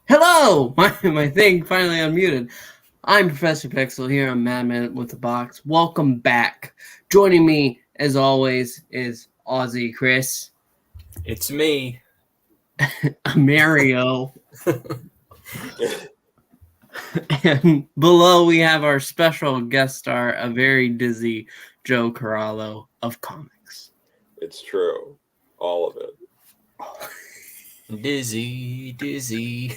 Hello! My thing finally unmuted. I'm Professor Pixel here on Madman with the Box. Welcome back. Joining me, as always, is Aussie Chris. It's me. Mario. And below we have our special guest star, a very dizzy Joe Corallo of comics. It's true. All of it. Dizzy. Dizzy.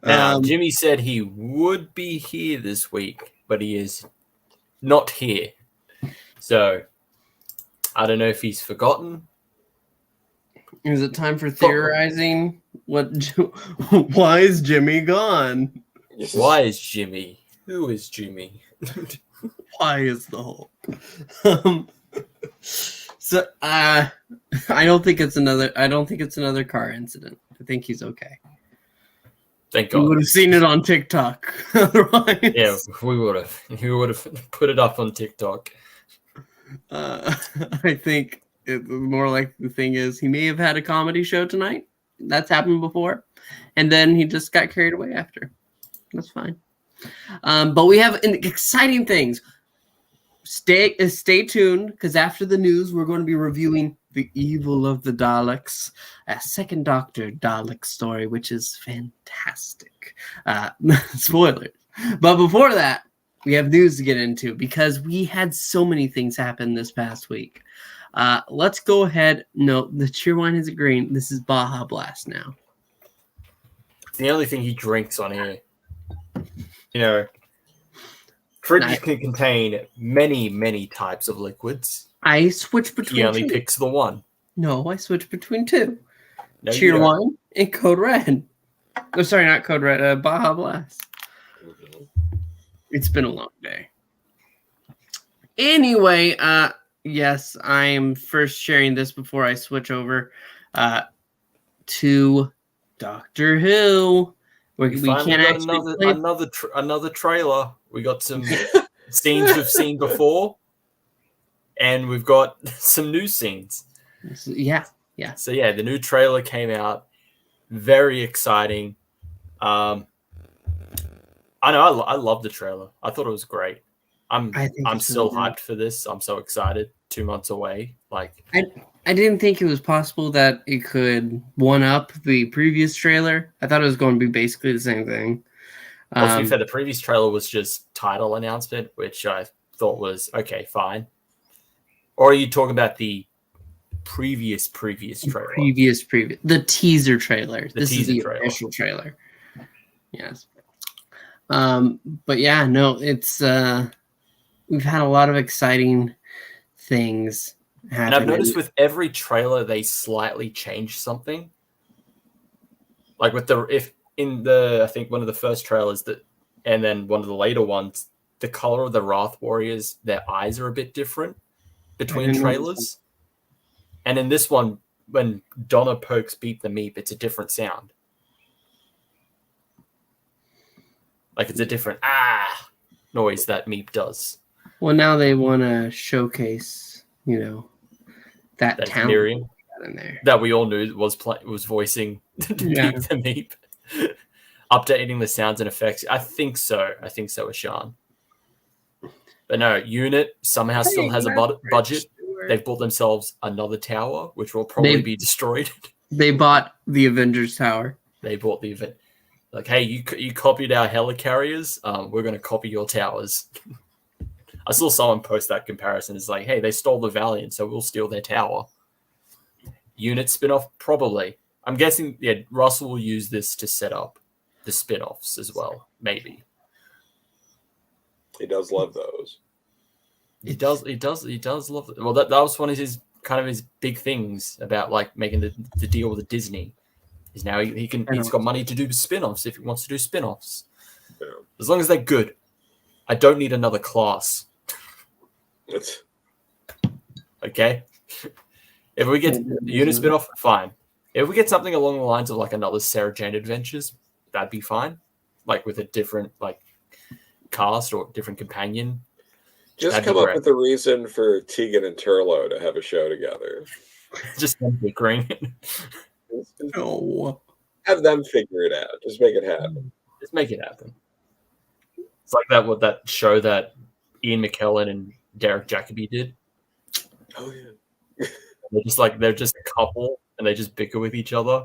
Now, Jimmy said he would be here this week, but he is not here. So, I don't know if he's forgotten. Is it time for theorizing? Why is Jimmy gone? Why is Jimmy? Who is Jimmy? Why is the Hulk? So I don't think it's another car incident. I think he's okay. Thank God. You would have seen it on TikTok. Otherwise, yeah, we would have. We would have put it up on TikTok. I think more like the thing is he may have had a comedy show tonight. That's happened before, and then he just got carried away after. That's fine. But we have exciting things. Stay tuned, because after the news, we're going to be reviewing The Evil of the Daleks, a Second Doctor Dalek story, which is fantastic. Spoilers. But before that, we have news to get into, because we had so many things happen this past week. Let's go ahead. No, the Cheerwine is agreeing. This is Baja Blast now. It's the only thing he drinks on here. You know, fridges can contain many types of liquids. I switch between He only two. picks the one. No, I switch between two. No, Cheerwine and Code Red. Oh, sorry, not Code Red. Baja Blast. It's been a long day. Anyway, yes, I am first sharing this before I switch over to Doctor Who. We can't actually another trailer. We got some scenes we've seen before, and we've got some new scenes. Yeah. So yeah, the new trailer came out. Very exciting. I know. I love the trailer. I thought it was great. I'm still hyped for this. I'm so excited. 2 months away. I didn't think it was possible that it could one up the previous trailer. I thought it was going to be basically the same thing. Well, to be fair, the previous trailer was just title announcement, which I thought was okay, fine. Or are you talking about the previous trailer? Previous. The teaser trailer. This is the trailer. Official trailer. Yes. But yeah, no, it's we've had a lot of exciting things happen. And I've noticed with every trailer they slightly change something. Like with I think one of the first trailers and then one of the later ones, the color of the Wrath Warriors, their eyes are a bit different between trailers. And in this one, when Donna pokes Beat the Meep, it's a different sound. Like it's a different noise that Meep does. Well, now they want to showcase, that talent Miriam in there that we all knew was voicing Beat the Meep, updating the sounds and effects. I think so, Ashan. But no, Unit somehow still has a budget. They've bought themselves another tower, which will probably be destroyed. They bought the Avengers Tower. They bought the event. Like, hey, you copied our helicarriers. We're going to copy your towers. I saw someone post that comparison. It's like, hey, they stole the Valiant, so we'll steal their tower. Unit spinoff, probably. I'm guessing, Russell will use this to set up the spinoffs as well, maybe. He does love those. He does love it. Well, that was one of his big things about making the deal with Disney. Is now he's got money to do spin-offs if he wants to do spin-offs. Yeah. As long as they're good. I don't need another class. Okay? If we get a unit spin-off, fine. If we get something along the lines of another Sarah Jane Adventures, that'd be fine. like with a different like cast or different companion. Just That'd come be up great. with a reason for Tegan and Turlo to have a show together. Just them bickering. Just Oh, have them figure it out. Just make it happen. Just make it happen. It's like that show that Ian McKellen and Derek Jacobi did. Oh yeah. They're just a couple and they just bicker with each other.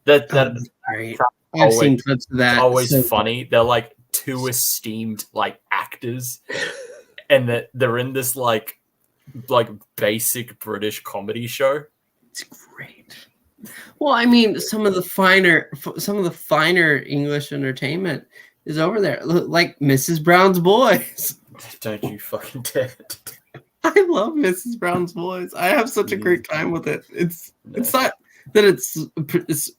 That's great. I've seen clips of that. always So- funny. They're like two esteemed like actors, and that they're in this like basic British comedy show. It's great. Well, I mean, some of the finer English entertainment is over there, like Mrs. Brown's Boys. Don't you fucking dare! I love Mrs. Brown's Boys. I have such a great time with it. It's not that it's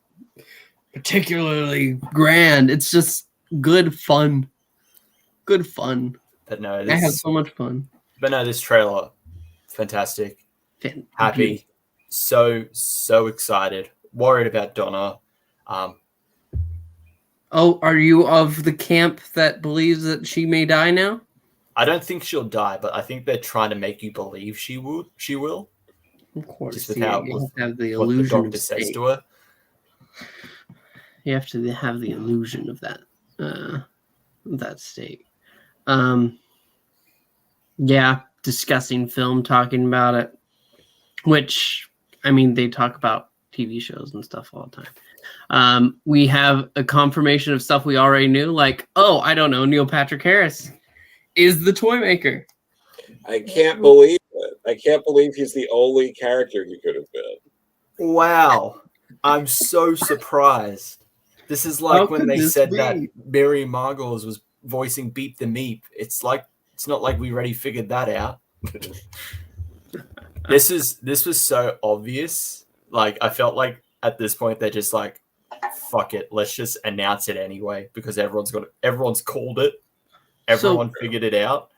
particularly grand. It's just good fun. Good fun. But no, I have so much fun. But no, this trailer, fantastic. Happy, so excited. Worried about Donna. Oh, are you of the camp that believes that she may die now? I don't think she'll die, but I think they're trying to make you believe she will. Of course, Just with you how have to have the what the illusion doctor of says state. to her. You have to have the illusion of that state. Yeah, discussing film, talking about it. Which, I mean, they talk about TV shows and stuff all the time. We have a confirmation of stuff we already knew, like, oh, I don't know, Neil Patrick Harris is the toy maker. I can't believe it. I can't believe he's the only character he could have been. Wow. I'm so surprised. This is like How when could they this said be? that Mary Margolis was voicing Beep the Meep. It's not like we already figured that out. This was so obvious. Like I felt like at this point they're just like, fuck it, let's just announce it anyway because everyone's called it. Everyone figured it out.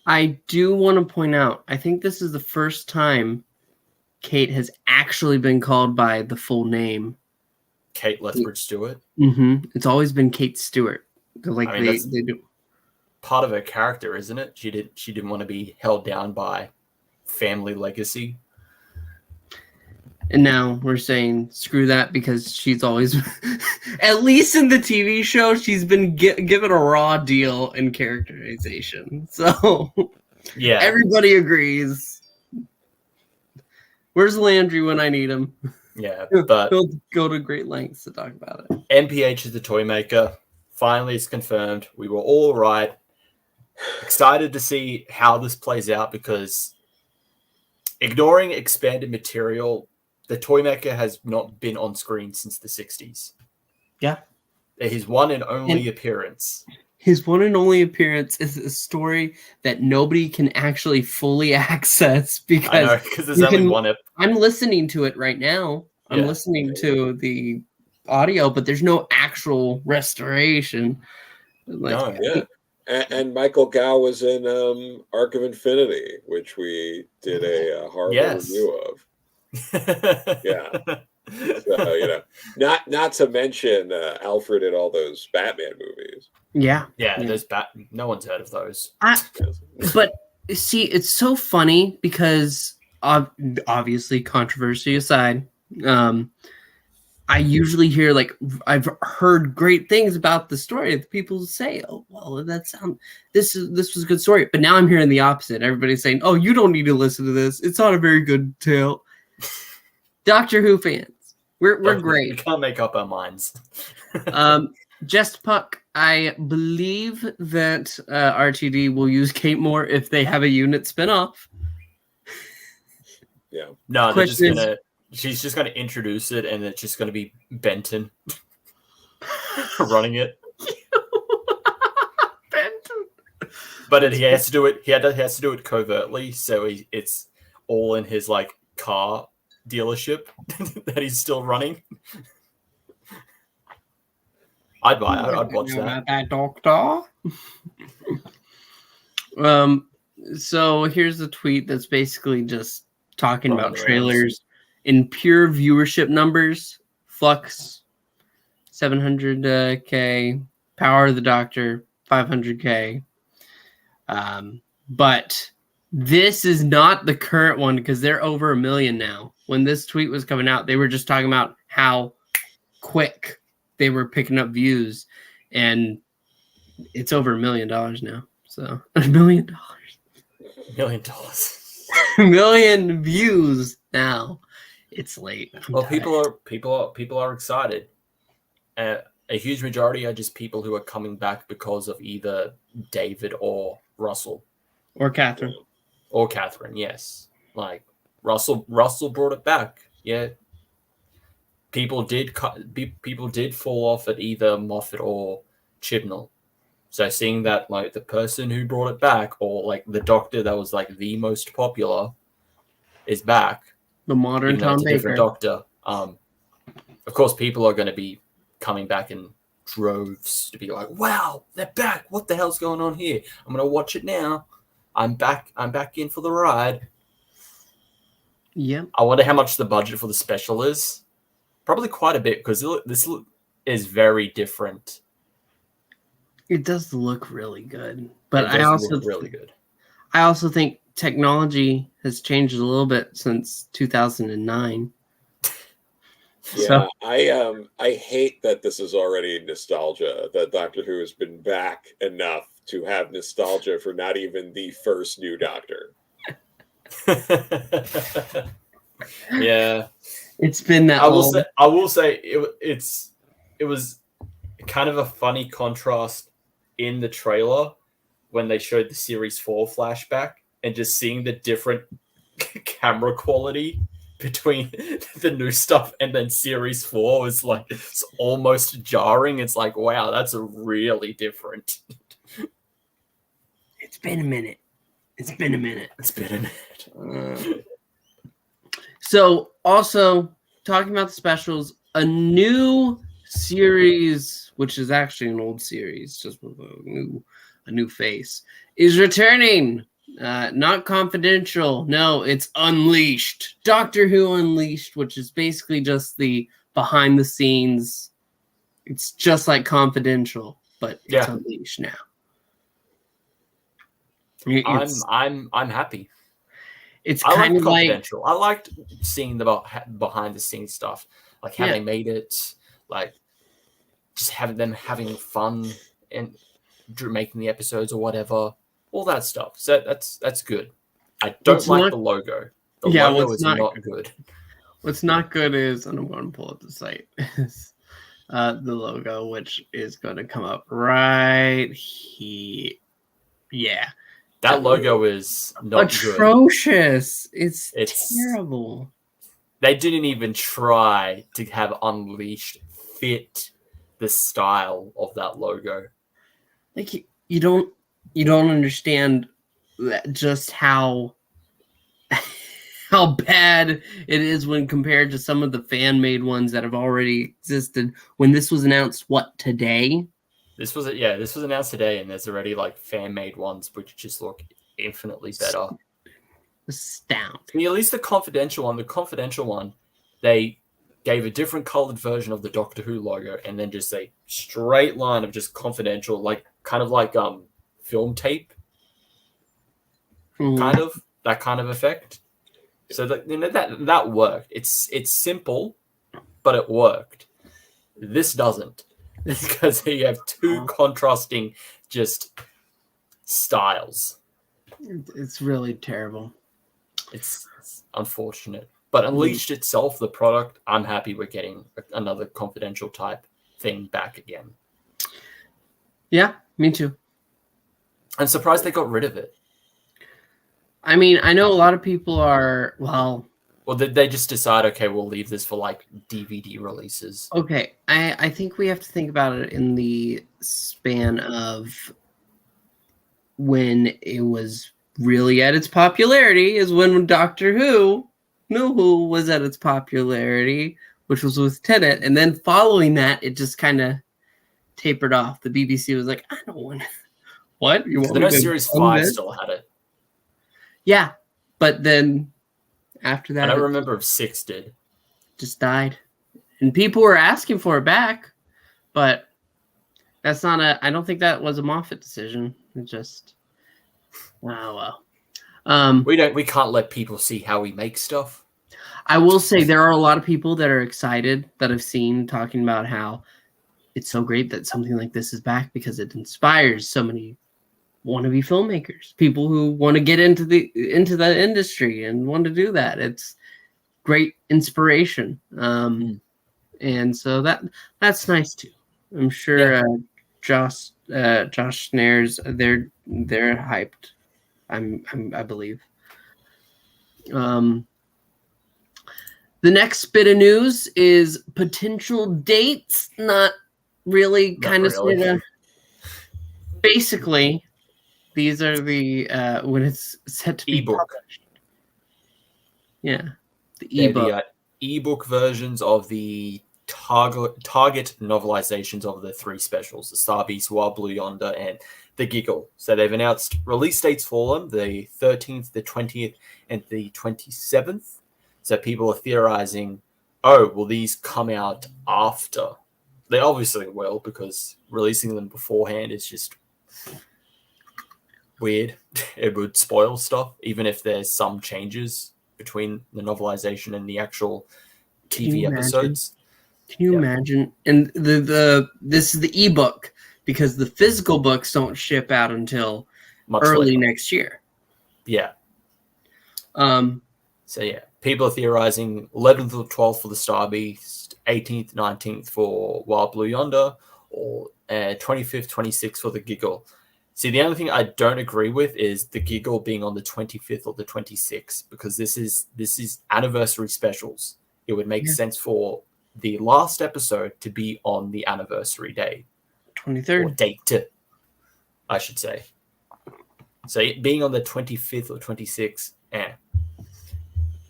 I do want to point out, I think this is the first time Kate has actually been called by the full name. Kate Lethbridge Stewart. Mm-hmm. It's always been Kate Stewart. Like I mean, they do. Part of her character, isn't it? She didn't want to be held down by family legacy. And now we're saying screw that because she's always, at least in the TV show, she's been given a raw deal in characterization. So Yeah, everybody agrees. Where's Landry when I need him? yeah, but He'll go to great lengths to talk about it. NPH is the toy maker. Finally, it's confirmed. We were all right. Excited to see how this plays out because ignoring expanded material, the toy maker has not been on screen since the 60s. Yeah. His one and only appearance. His one and only appearance is a story that nobody can actually fully access I know, because because there's only one episode. I'm listening to it right now. I'm Yeah. listening to the audio, but there's no actual restoration. Like, No. Yeah. And Michael Gow was in Arc of Infinity, which we did a horrible review of. Yeah. So, not to mention Alfred in all those Batman movies. yeah. There's no one's heard of those. But see, it's so funny because obviously controversy aside, I usually hear I've heard great things about the story. People say, "Oh, well, this was a good story," but now I'm hearing the opposite. Everybody's saying, "Oh, you don't need to listen to this. It's not a very good tale." Doctor Who fans, we're great. We can't make up our minds. Just Puck, I believe that RTD will use Kate more if they have a unit spinoff. Yeah. No, Question she's just gonna introduce it, and it's just gonna be Benton running it. Benton. But he has to do it. He has to do it covertly, so it's all in his car dealership that he's still running. I'd watch that. That doctor. So here's a tweet that's basically just talking From about the trailers in pure viewership numbers. Flux 700K. Power of the Doctor, 500K. But this is not the current one because they're over 1 million now. When this tweet was coming out, they were just talking about how quick they were picking up views, and it's over $1 million now. So $1 million. $1 million. 1 million views now. It's late. Well, people are excited. A huge majority are just people who are coming back because of either David or Russell. Or Catherine. Or Catherine, yes. Like Russell brought it back. Yeah. People did fall off at either Moffat or Chibnall. So seeing that like the person who brought it back, or like the Doctor that was like the most popular, is back. The modern Tom Baker. Different Doctor. Of course, people are going to be coming back in droves to be like, "Wow, they're back! What the hell's going on here? I'm going to watch it now. I'm back in for the ride." Yeah. I wonder how much the budget for the special is. Probably quite a bit, because this is very different. It does look really good, but I also think technology has changed a little bit since 2009. Yeah, so. I hate that this is already nostalgia, that Doctor Who has been back enough to have nostalgia for not even the first new Doctor. Yeah. It's been that long. I will say it was kind of a funny contrast in the trailer when they showed the Series 4 flashback, and just seeing the different camera quality between the new stuff and then Series 4 was like, it's almost jarring. It's like, wow, that's really different. It's been a minute. So also talking about the specials, a new series, which is actually an old series, just with a new face, is returning. Not Confidential. No, it's Unleashed. Doctor Who Unleashed, which is basically just the behind the scenes. It's just like Confidential, but it's Unleashed now. I'm happy. It's kind of like Confidential. I liked seeing the behind the scenes stuff, like how they made it, like just having them having fun and making the episodes or whatever, all that stuff. So that's good. I don't like the logo. The logo is not good. What's not good is, and I'm going to pull up the site, is the logo, which is going to come up right here. Yeah. That logo is not atrocious. Good. It's terrible. They didn't even try to have Unleashed fit the style of that logo. Like you don't understand just how bad it is when compared to some of the fan-made ones that have already existed. When this was announced, today? This was announced today, and there's already like fan-made ones which just look infinitely better. Astounding. I mean, at least the Confidential one, they gave a different colored version of the Doctor Who logo, and then just a straight line of just Confidential, like kind of like film tape, kind of that kind of effect. So that worked. It's simple, but it worked. This doesn't. Because you have two contrasting just styles. It's really terrible. It's unfortunate. But Unleashed itself, the product, I'm happy we're getting another Confidential type thing back again. Yeah, me too. I'm surprised they got rid of it. I mean, I know a lot of people are, well, did they just decide, okay, we'll leave this for like DVD releases? Okay, I think we have to think about it in the span of when it was really at its popularity, is when Doctor Who was at its popularity, which was with Tennant, and then following that, it just kind of tapered off. The BBC was like, I don't want to. What? You want to Series 5 still had it. Yeah, but then after that, I don't remember if 6 did. Just died. And people were asking for it back. but that's not I don't think that was a Moffat decision. It just, oh well. We can't let people see how we make stuff. I will say there are a lot of people that are excited that I've seen talking about how it's so great that something like this is back because it inspires so many wannabe filmmakers, people who want to get into the industry and want to do that. It's great inspiration, and so that's nice too. I'm sure Josh Snares, they're hyped. I believe. The next bit of news is potential dates. Not really, kind of really. sort of. Basically, these are the when it's set to be published. Yeah, the ebook. The ebook versions of the target novelizations of the 3 specials: the Star Beast, Wild Blue Yonder, and the Giggle. So they've announced release dates for them: the 13th, the 20th, and the 27th. So people are theorizing, oh, will these come out after? They obviously will, because releasing them beforehand is just weird. It would spoil stuff, even if there's some changes between the novelization and the actual TV episodes. Can you imagine? And this is the ebook, because the physical books don't ship out until much early later next year. Yeah. So yeah, people are theorizing 11th or 12th for the Star Beast, 18th, 19th for Wild Blue Yonder, or 25th, 26th for the Giggle. See, the only thing I don't agree with is the Giggle being on the 25th or the 26th, because this is anniversary specials. It would make sense for the last episode to be on the anniversary day. 23rd. Or date, I should say. So being on the 25th or 26th,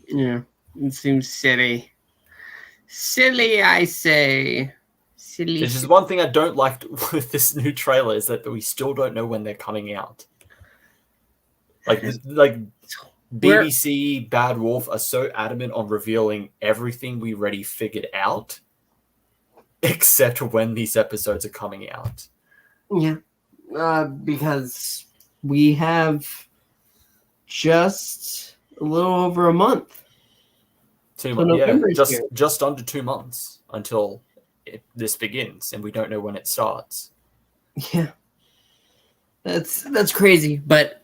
Yeah, it seems silly. Silly, I say. Silly. This is one thing I don't like with this new trailer, is that we still don't know when they're coming out. Like BBC, Bad Wolf are so adamant on revealing everything we already figured out, except when these episodes are coming out. Yeah, because we have just a little over a month. 2 months, just under 2 months until this begins, and we don't know when it starts. Yeah, that's crazy, but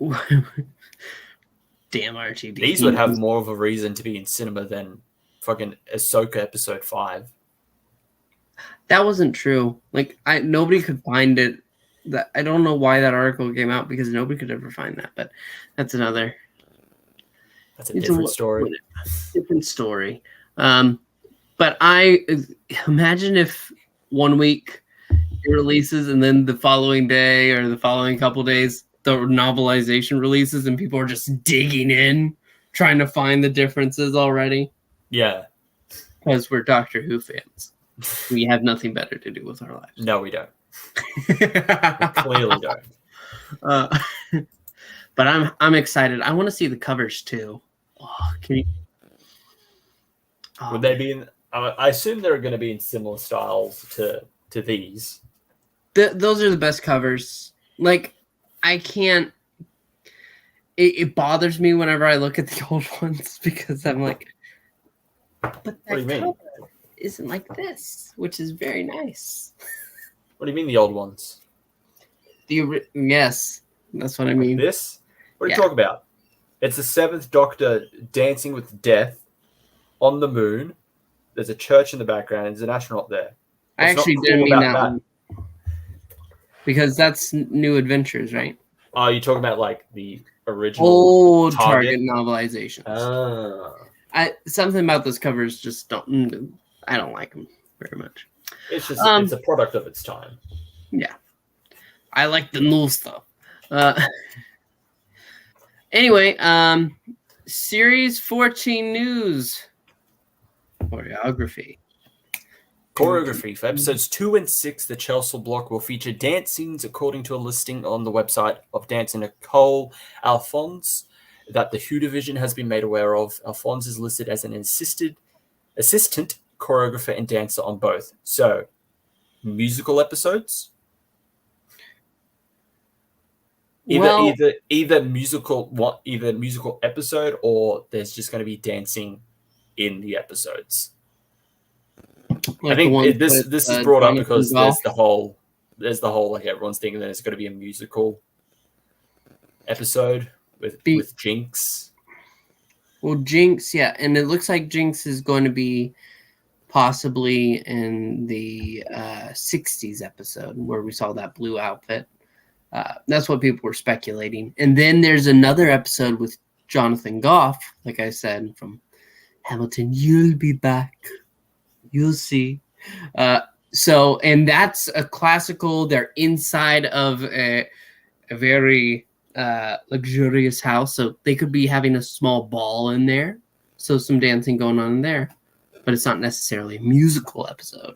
damn RTD. These would have more of a reason to be in cinema than fucking Ahsoka episode 5. That wasn't true. Like, nobody could find it. That I don't know why that article came out, because nobody could ever find that. But that's another. That's a different story. Different story. But I imagine if 1 week it releases, and then the following day or the following couple days the novelization releases, and people are just digging in, trying to find the differences already. Yeah, because we're Doctor Who fans. We have nothing better to do with our lives. No, we don't. We clearly don't. But I'm excited. I want to see the covers too. Oh, can you? Would they be in? I assume they're going to be in similar styles to these. Those are the best covers. Like, I can't. It bothers me whenever I look at the old ones, because I'm like, but that what do you mean? Isn't like this, which is very nice. What do you mean the old ones? Yes, that's what I mean. This? What are you talking about? It's the 7th Doctor dancing with death on the moon. There's a church in the background. And there's an astronaut there. I actually didn't mean that one, because that's New Adventures, right? Oh, you're talking about like the original old Target novelizations. Something about those covers just don't. I don't like them very much. It's just it's a product of its time. Yeah, I like the new stuff. Anyway, Series 14 news. Choreography For episodes 2 and 6, the Chelsea block will feature dance scenes according to a listing on the website of dancer Nicole Alphonse that the Who division has been made aware of. Alphonse is listed as an assistant choreographer and dancer on both. So musical episodes. Well, Either musical episode, or there's just going to be dancing in the episodes. like I think the this is brought up because there's the whole like everyone's thinking that it's going to be a musical episode with Jinx. Well, Jinx, yeah, and it looks like Jinx is going to be possibly in the 60s episode where we saw that blue outfit. That's what people were speculating. And then there's another episode with Jonathan Goff, like I said, from Hamilton. You'll be back. You'll see. And that's a classical. They're inside of a very luxurious house. So they could be having a small ball in there. So some dancing going on in there. But it's not necessarily a musical episode.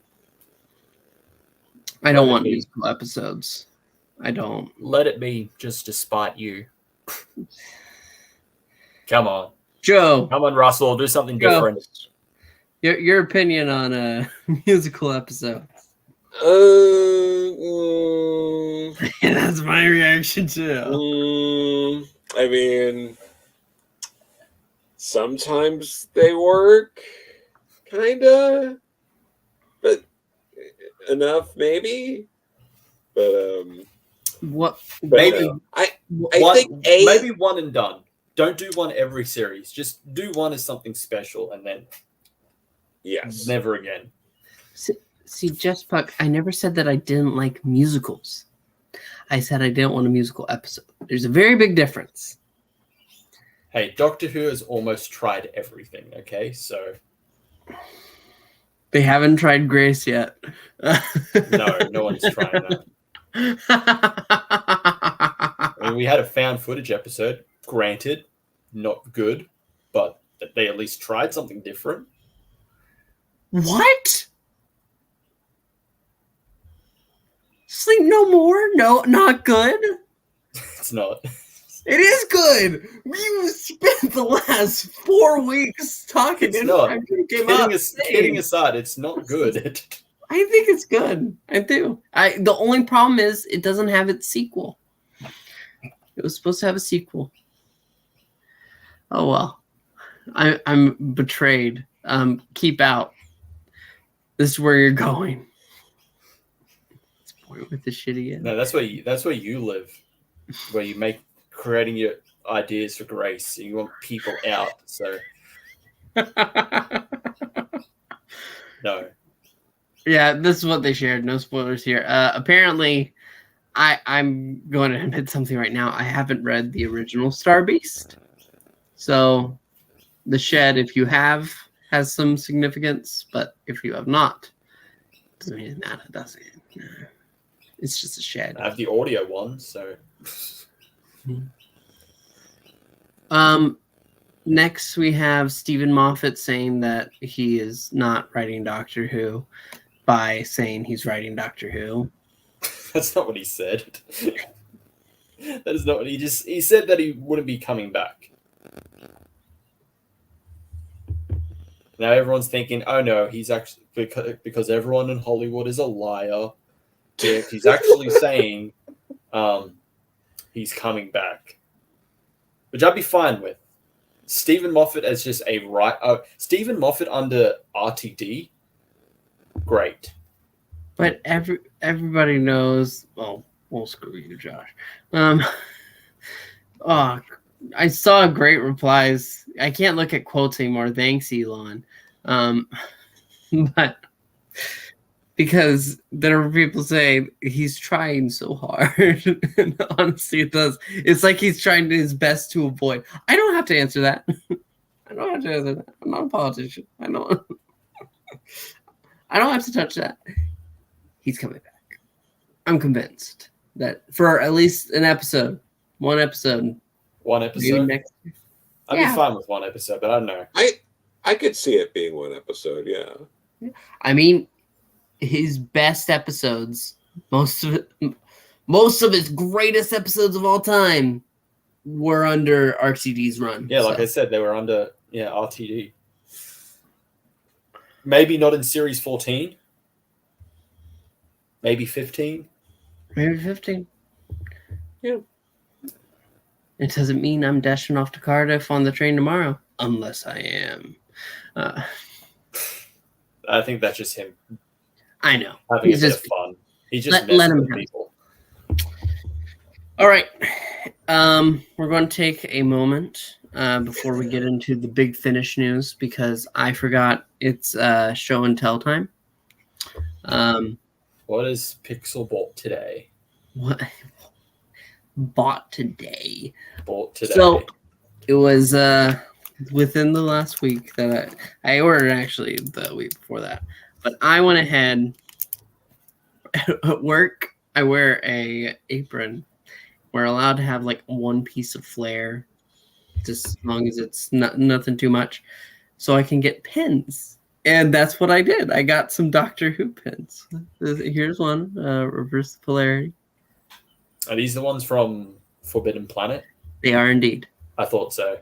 I don't want musical episodes. I don't. Let it be just to spite you. Come on. Joe. Come on, Russell. Do something different. Your opinion on a musical episode. That's my reaction too. I mean, sometimes they work, kinda, but enough maybe. But what? Maybe I think maybe one and done. Don't do one every series. Just do one as something special, and then never again. See, Just Puck, I never said that I didn't like musicals. I said I didn't want a musical episode. There's a very big difference. Hey, Doctor Who has almost tried everything, okay? So they haven't tried Grace yet. No one's trying that. I mean, we had a found footage episode. Granted, not good, but they at least tried something different. What? Sleep No More? No, not good. It's not. It is good. We spent the last 4 weeks talking. It's not. Kidding aside, it's not good. I think it's good. I do. The only problem is it doesn't have its sequel. It was supposed to have a sequel. Oh well. I'm betrayed. Keep out. This is where you're going. Let's point with the shit again. No, that's where you live. Where you creating your ideas for Grace. You want people out, so no. Yeah, this is what they shared. No spoilers here. Apparently, I'm going to admit something right now. I haven't read the original Star Beast. So the shed, if you have, has some significance, but if you have not, it doesn't mean it matters, does it? No. It's just a shed. I have the audio one, so. Next we have Stephen Moffat saying that he is not writing Doctor Who by saying he's writing Doctor Who. That's not what he said. That is not what he said that he wouldn't be coming back. Now everyone's thinking, oh no, he's actually because everyone in Hollywood is a liar. He's actually saying he's coming back, which I'd be fine with. Stephen Moffat as just Stephen Moffat under RTD, great. But everybody knows. Oh, well, screw you, Josh. I saw great replies. I can't look at quotes anymore. Thanks, Elon. But because there are people saying he's trying so hard. And honestly, it does. It's like he's trying his best to avoid. I don't have to answer that. I don't have to answer that. I'm not a politician. I don't have to touch that. He's coming back. I'm convinced that for at least one episode. I'd be fine with one episode, but I don't know. I could see it being one episode, yeah. I mean, his best episodes, most of his greatest episodes of all time were under RTD's run. Yeah, like I said, they were under RTD. Maybe not in series 14. Maybe 15. Maybe 15. Yeah. It doesn't mean I'm dashing off to Cardiff on the train tomorrow, unless I am. I think that's just him. I know. Having a bit of fun. He's just let messing him with have people. All right. We're going to take a moment before we get into the Big Finish news because I forgot it's show and tell time. What is Pixel bought today? What bought today? Bought today. So it was within the last week that I ordered actually the week before that, but I went ahead at work. I wear a apron. We're allowed to have like one piece of flair, just as long as it's nothing too much, so I can get pins. And that's what I did. I got some Doctor Who pins. Here's one, reverse polarity. Are these the ones from Forbidden Planet? They are indeed. I thought so.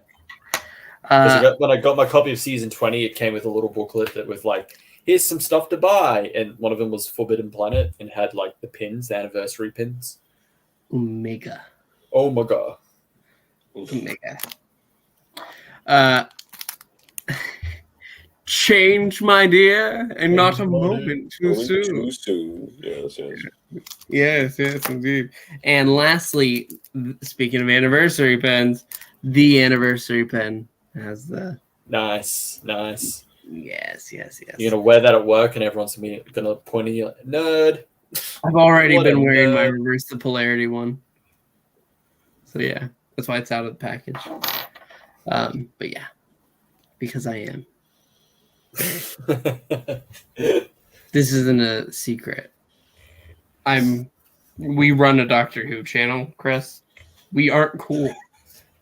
When I got my copy of season 20, it came with a little booklet that was like, here's some stuff to buy. And one of them was Forbidden Planet and had like the pins, the anniversary pins. Omega. Omega. Change, my dear, and not a moment too soon. Too soon. Yes, indeed. And lastly, speaking of anniversary pens, the anniversary pen has the nice. Yes. You're gonna wear that at work, and everyone's gonna point at you like, nerd. I've already been wearing my reverse the polarity one. So yeah, that's why it's out of the package. But yeah, because I am. This isn't a secret. We run a Doctor Who channel, Chris. We aren't cool.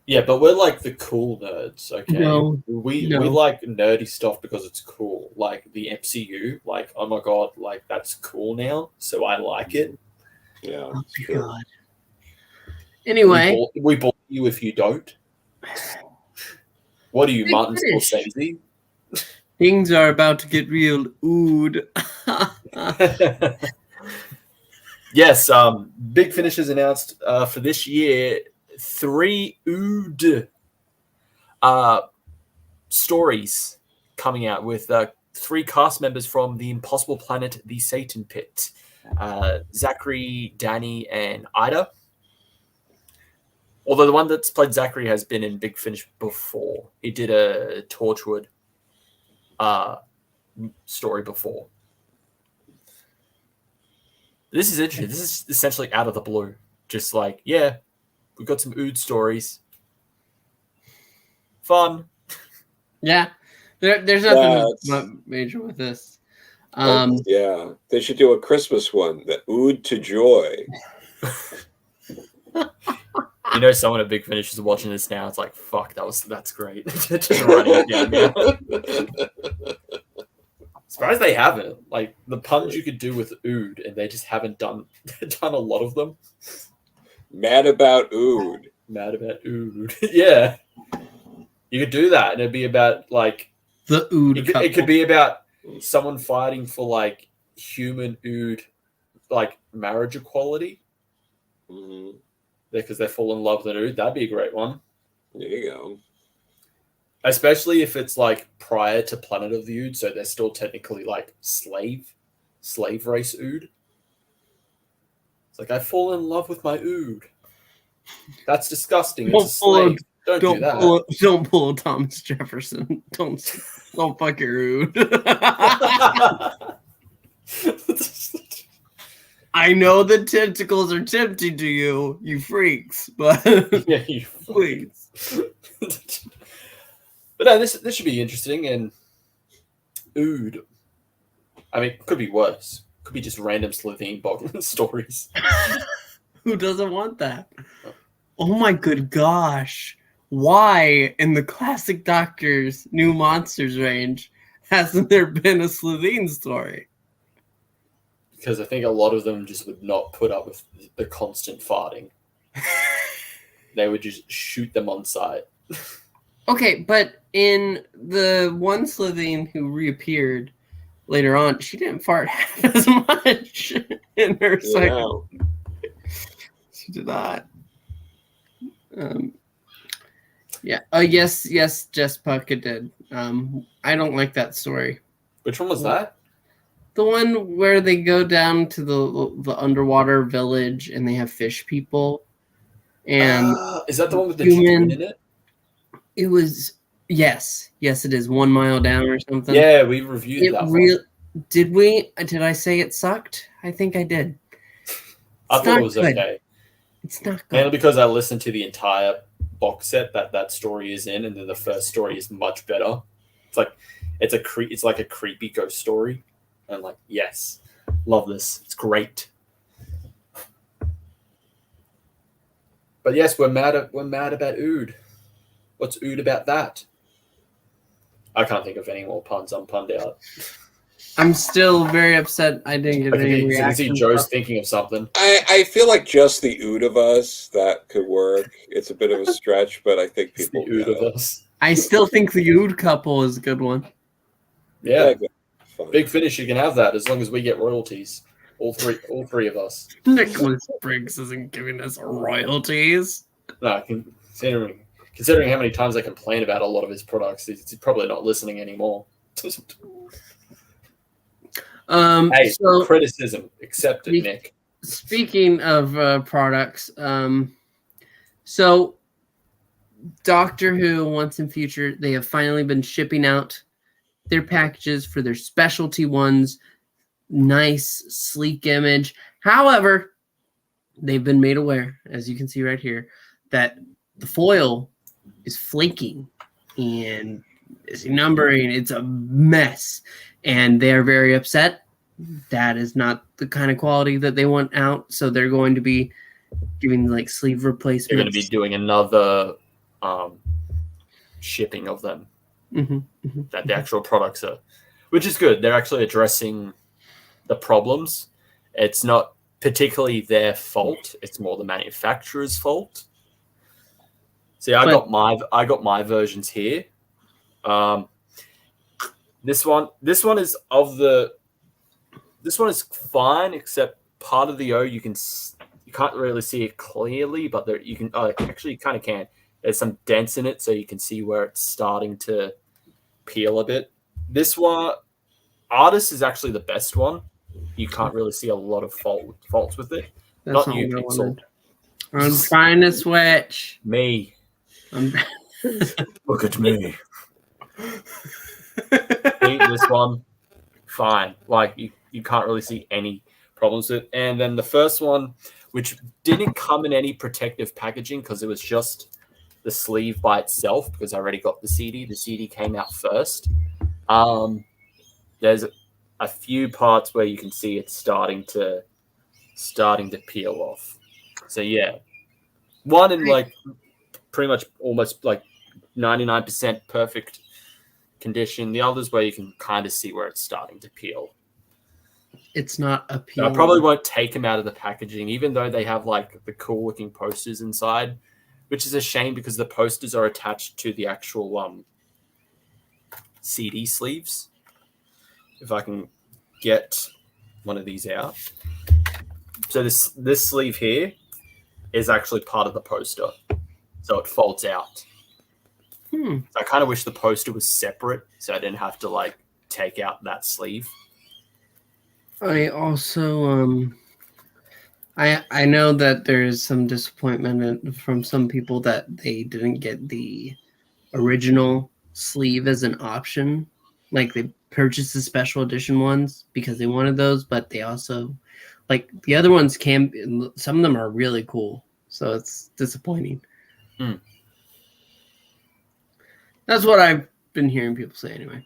Yeah, but we're like the cool nerds, okay? No, we like nerdy stuff because it's cool. Like the MCU, like, oh my god, like that's cool now, so I like it. Yeah. Oh my god. Anyway, we bought you if you don't. What are you, Martin Scorsese? Things are about to get real. Ood. Yes, Big Finish is announced for this year. 3 Ood stories coming out with 3 cast members from the Impossible Planet, the Satan Pit. Zachary, Danny, and Ida. Although the one that's played Zachary has been in Big Finish before. He did a Torchwood story before. This is interesting. This is essentially out of the blue. Just like, yeah, we've got some Ood stories. Fun. Yeah. There's nothing major with this. Yeah. They should do a Christmas one, the Ood to Joy. You know, someone at Big Finish is watching this now. It's like, fuck, that's great. Just writing it down now. Surprised they haven't. Like the puns you could do with Ood, and they just haven't done a lot of them. Mad about Ood. Mad about Ood. Yeah, you could do that, and it'd be about like the Ood. It could be about someone fighting for like human Ood, like marriage equality. Mm-hmm. Because they fall in love with an Ood. That'd be a great one. There you go. Especially if it's like prior to Planet of the Ood, so they're still technically like slave race Ood. It's like I fall in love with my Ood. That's disgusting. It's a slave. Don't do that. Don't pull Thomas Jefferson. Don't fuck your Ood. I know the tentacles are tempting to you, you freaks, but yeah, you please. But no, this should be interesting. And Ood, I mean, could be worse. Could be just random Slovene Bogman stories. Who doesn't want that? Oh my good gosh! Why in the classic Doctor's New Monsters range hasn't there been a Slovene story? Because I think a lot of them just would not put up with the constant farting. They would just shoot them on sight. Okay, but in the one Slovene who reappeared, later on, she didn't fart half as much in her cycle. She did not. Yeah. Oh, yes, Jess Puckett did. I don't like that story. Which one was that? The one where they go down to the underwater village and they have fish people. And is that the one with the human in it? It was yes, it is 1 mile down or something. Yeah, we reviewed that one. Did we? Did I say it sucked? I think I did. I thought it was good. Okay. It's not good. Mainly because I listened to the entire box set that story is in, and then the first story is much better. It's like it's like a creepy ghost story, and like yes, love this. It's great. But yes, we're mad about Ood. What's Ood about that? I can't think of any more puns. I'm punned out. I'm still very upset I didn't get any reaction. I can see Joe's thinking of something. I feel like just the Ood of us, that could work. It's a bit of a stretch, but I think people the Ood of us. I still think the Ood couple is a good one. Yeah. Big Finish, you can have that as long as we get royalties. All three of us. Nicholas Briggs isn't giving us royalties. No, considering how many times I complain about a lot of his products, he's probably not listening anymore. Hey, so, criticism accepted, Nick. Speaking of products, so Doctor Who, once in future, they have finally been shipping out their packages for their specialty ones. Nice, sleek image. However, they've been made aware, as you can see right here, that the foil is flaking and is numbering. It's a mess, and they are very upset. That is not the kind of quality that they want out, so they're going to be giving like sleeve replacements. They're going to be doing another shipping of them. That the actual products are, which is good. They're actually addressing the problems. It's not particularly their fault. It's more the manufacturer's fault. See, I got my versions here. This one is fine, except part of the O you can't really see it clearly, but there you can actually you kind of can. There's some dents in it, so you can see where it's starting to peel a bit. This one, Artist is actually the best one. You can't really see a lot of faults with it. That's not you, Pixel. I'm trying to switch. Me. Look at me. This one, fine. Like you can't really see any problems with it. And then the first one, which didn't come in any protective packaging because it was just the sleeve by itself, because I already got the CD. The CD came out first. There's a few parts where you can see it's starting to peel off. So yeah, one in like pretty much almost like 99% perfect condition. The others where you can kind of see where it's starting to peel. It's not a peel. I probably won't take them out of the packaging, even though they have like the cool looking posters inside, which is a shame because the posters are attached to the actual CD sleeves. If I can get one of these out. So this sleeve here is actually part of the poster. So it folds out. So I kind of wish the poster was separate so I didn't have to like take out that sleeve. I also I know that there's some disappointment from some people that they didn't get the original sleeve as an option. Like they purchased the special edition ones because they wanted those, but they also like the other ones some of them are really cool. So it's disappointing. That's what I've been hearing people say anyway.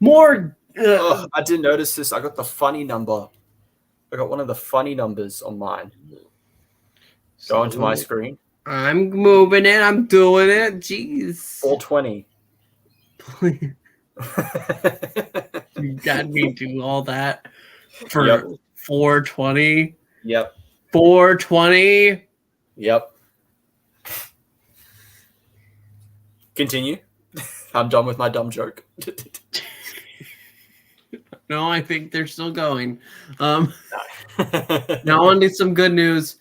More. I didn't notice this. I got the funny number. I got one of the funny numbers on mine. Go onto my screen. I'm moving it. I'm doing it. Jeez. 420. You got me do all that for 420. Yep. 420. Yep. Continue. I'm done with my dumb joke. No, I think they're still going. Now on to some good news.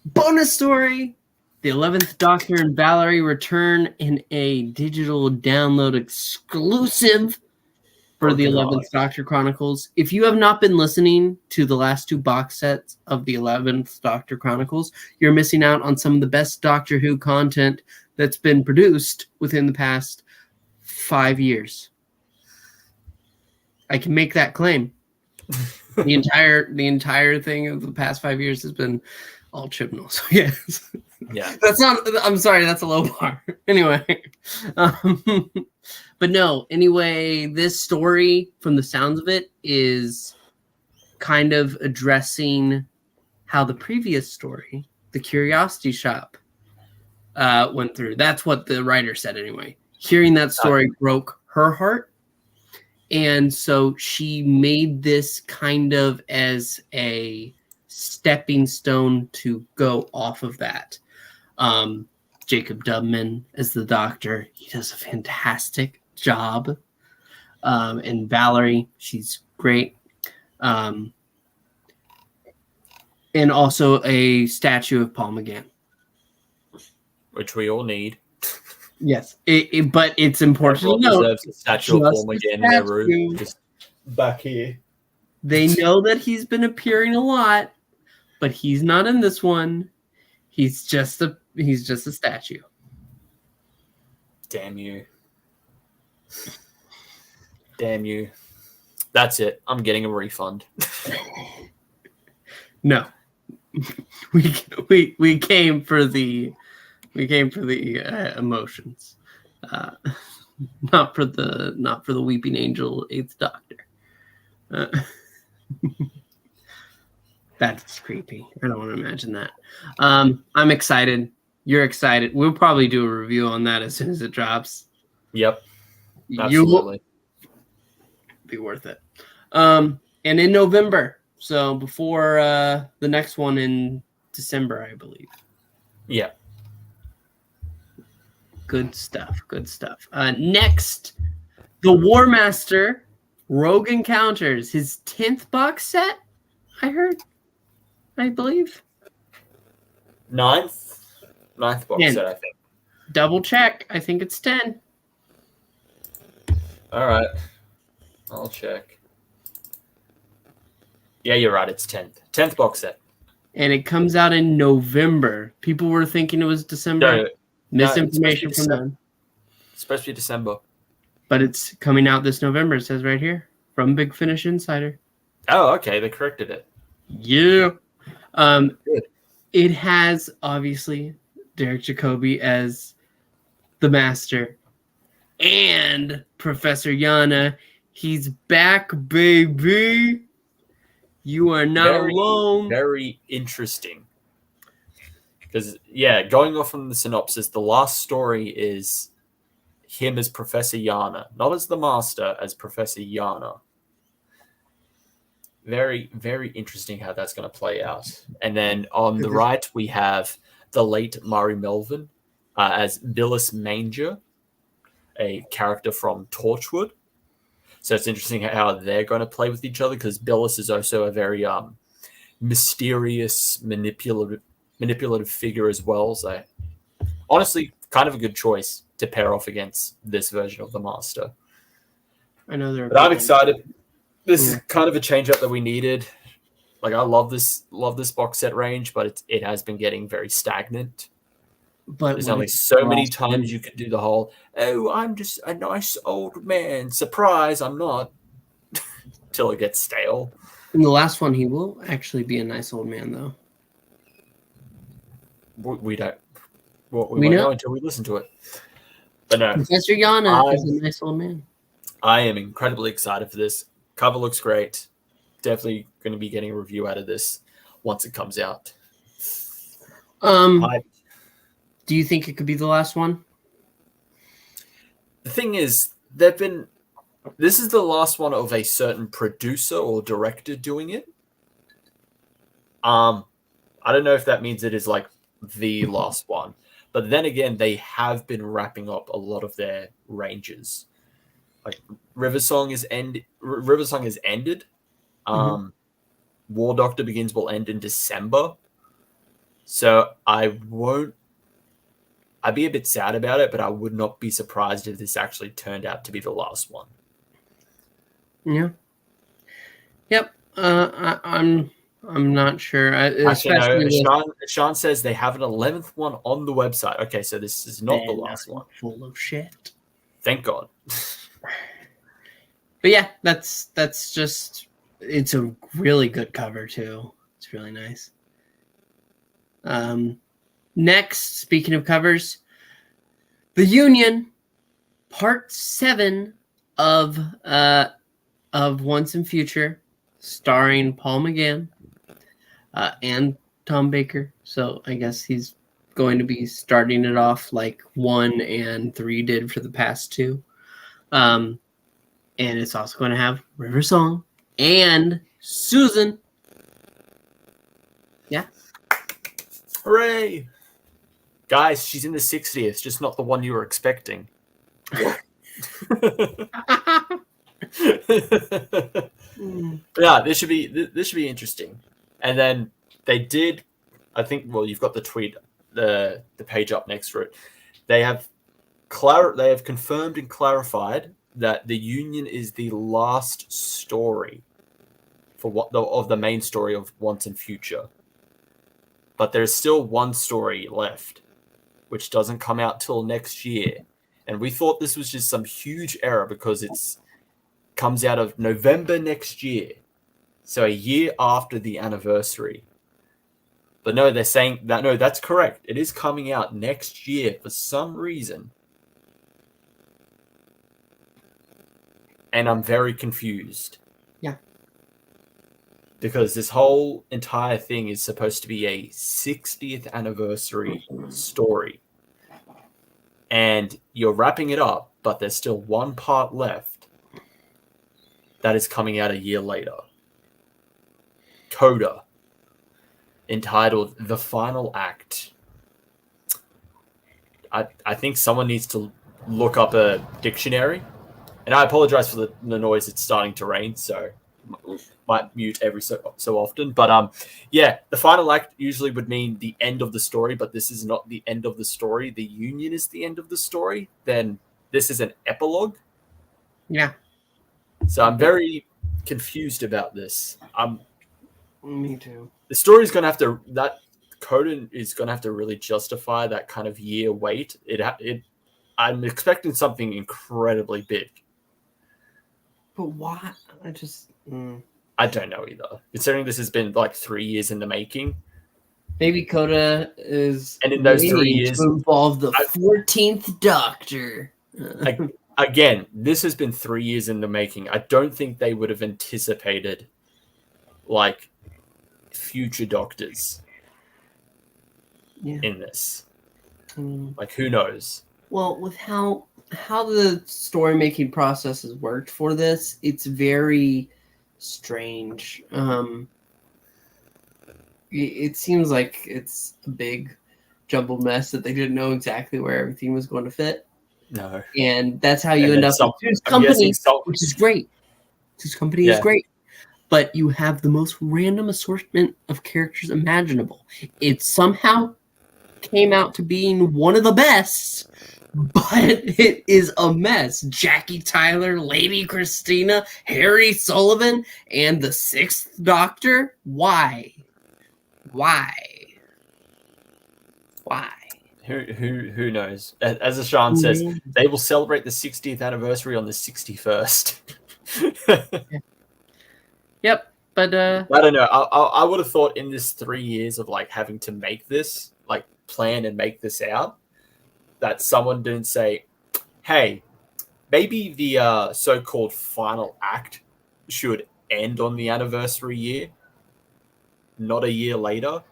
Bonus story. The 11th Doctor and Valerie return in a digital download exclusive for the 11th Doctor Chronicles. If you have not been listening to the last 2 box sets of the 11th Doctor Chronicles, you're missing out on some of the best Doctor Who content that's been produced within the past 5 years. I can make that claim. The entire thing of the past 5 years has been all Chibnall. So yes. Yeah. That's not, I'm sorry, that's a low bar. Anyway. But no, anyway, this story, from the sounds of it, is kind of addressing how the previous story, The Curiosity Shop, went through. That's what the writer said anyway. Hearing that story broke her heart. And so she made this kind of as a stepping stone to go off of that. Jacob Dubman as the Doctor. He does a fantastic job. And Valerie, she's great. And also a statue of Paul McGann. Which we all need. Yes, but it's important to note. Deserves a statue of Paul McGann in their room. Just back here. They know that he's been appearing a lot, but he's not in this one. He's just a statue. Damn you. Damn you. That's it. I'm getting a refund. No. We came for the emotions. Not for the Weeping Angel 8th Doctor. That's creepy. I don't want to imagine that. I'm excited. You're excited. We'll probably do a review on that as soon as it drops. Yep. Absolutely. Be worth it. And in November, so before the next one in December, I believe. Yeah. Good stuff. Next, the War Master Rogue Encounters, his 10th box set, I believe. Ninth box 10. set, I think. Double check. I think it's 10. All right. I'll check. Yeah, you're right. It's 10th. 10th box set. And it comes out in November. People were thinking it was December. No, Misinformation from them. It's supposed to be December. But it's coming out this November. It says right here from Big Finish Insider. Oh, okay. They corrected it. Yeah. Good. It has, obviously, Derek Jacobi as the Master. And Professor Yana. He's back, baby. You are not alone. Very interesting. Because, yeah, going off from the synopsis, the last story is him as Professor Yana. Not as the Master, as Professor Yana. Very, very interesting how that's going to play out. And then on the right, we have the late Murray Melvin as Billis Manger, a character from Torchwood. So it's interesting how they're going to play with each other, because Billis is also a very mysterious, manipulative figure as well. So honestly, kind of a good choice to pair off against this version of the Master. I know but I'm excited. This is kind of a change up that we needed. Like, I love this box set range, but it has been getting very stagnant. But there's only so many times you can do the whole, oh, I'm just a nice old man. Surprise, I'm not. Till it gets stale. In the last one, he will actually be a nice old man, though. We don't. We won't know until we listen to it. But no. Professor Yana is a nice old man. I am incredibly excited for this. Cover looks great. Definitely going to be getting a review out of this once it comes out. Do you think it could be the last one? The thing is, this is the last one of a certain producer or director doing it. I don't know if that means it is like the last one. But then again, they have been wrapping up a lot of their ranges. like Riversong is ended. War Doctor Begins will end in December. So I'd be a bit sad about it, but I would not be surprised if this actually turned out to be the last one. Yeah. Yep. I'm not sure. Actually, no. Sean says they have an 11th one on the website. Okay, so this is not the last one. Full of shit. Thank God. But yeah, that's just, it's a really good cover too. It's really nice. Next, speaking of covers, The Union, Part 7 of Once and Future, starring Paul McGann and Tom Baker. So I guess he's going to be starting it off like 1 and 3 did for the past 2. And it's also going to have River Song and Susan. Yeah. Hooray! Guys, she's in the 60th, just not the one you were expecting. Yeah, this should be interesting. And then they did, I think. Well, you've got the tweet, the page up next to it. They have confirmed and clarified that The Union is the last story of the main story of Once and Future. But there's still one story left, which doesn't come out till next year. And we thought this was just some huge error because it's comes out of November next year. So a year after the anniversary. But no, they're saying that, no, that's correct. It is coming out next year for some reason. And I'm very confused. Yeah. Because this whole entire thing is supposed to be a 60th anniversary story. And you're wrapping it up, but there's still one part left that is coming out a year later. Coda, entitled The Final Act. I think someone needs to look up a dictionary. And I apologize for the noise. It's starting to rain, so might mute every so often. But yeah, the final act usually would mean the end of the story, but this is not the end of the story. The Union is the end of the story. Then this is an epilogue. Yeah. So I'm very confused about this. Me too. The story is going to have to, that Coda is going to have to really justify that kind of year wait. I'm expecting something incredibly big. But why? I don't know either. Considering this has been like 3 years in the making. Maybe Coda is, and in those 3 years, to involve the 14th Doctor. Again, this has been 3 years in the making. I don't think they would have anticipated like future Doctors in this. Like, who knows? Well, with how the story making process has worked for this, it's very strange. It seems like it's a big jumbled mess that they didn't know exactly where everything was going to fit. No. And that's how you end up with Two's Company, which is great. Two's Company is great. But you have the most random assortment of characters imaginable. It somehow came out to being one of the best, but it is a mess. Jackie Tyler, Lady Christina, Harry Sullivan, and the 6th Doctor? Why? Who knows? As Ashan says, they will celebrate the 60th anniversary on the 61st. Yep, but I don't know. I would have thought in this 3 years of like having to make this, like plan and make this out, that someone didn't say, hey, maybe the so-called final act should end on the anniversary year, not a year later.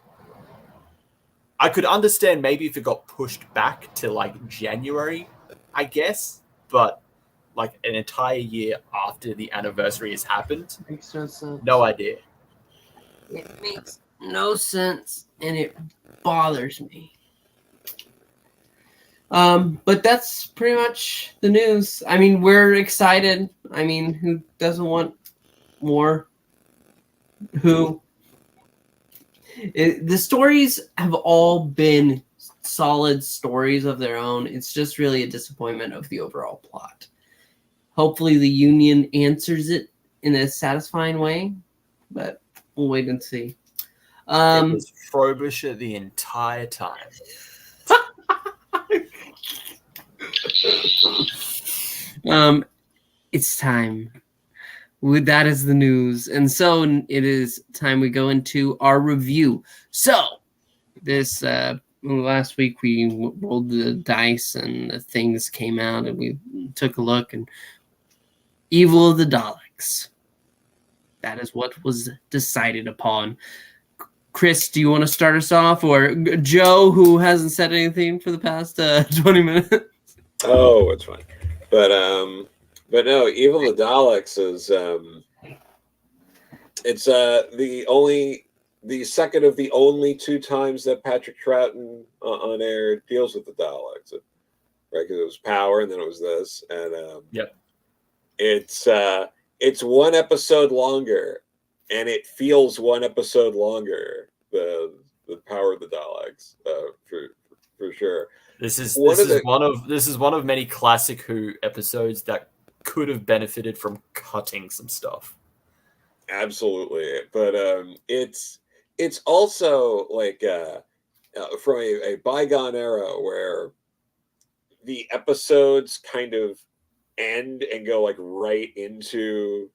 I could understand maybe if it got pushed back to like January, I guess, but like an entire year after the anniversary has happened, makes no sense. No idea. It makes no sense, and it bothers me. But that's pretty much the news. I mean, we're excited. I mean, who doesn't want more? Who? The stories have all been solid stories of their own. It's just really a disappointment of the overall plot. Hopefully the Union answers it in a satisfying way, but we'll wait and see. It was Frobisher the entire time. It's time. That is the news. And so it is time we go into our review. So this last week we rolled the dice and the things came out and we took a look, and Evil of the Daleks. That is what was decided upon. Chris, do you want to start us off, or Joe, who hasn't said anything for the past 20 minutes? Oh, it's fine. But no, Evil of the Daleks is it's the second of the only two times that Patrick Troughton on air deals with the Daleks, right? Because it was Power, and then it was this, and yep, it's one episode longer, and it feels one episode longer. The Power of the Daleks, for sure. This is one of many classic Who episodes that could have benefited from cutting some stuff. Absolutely, but it's also like from a bygone era where the episodes kind of end and go like right into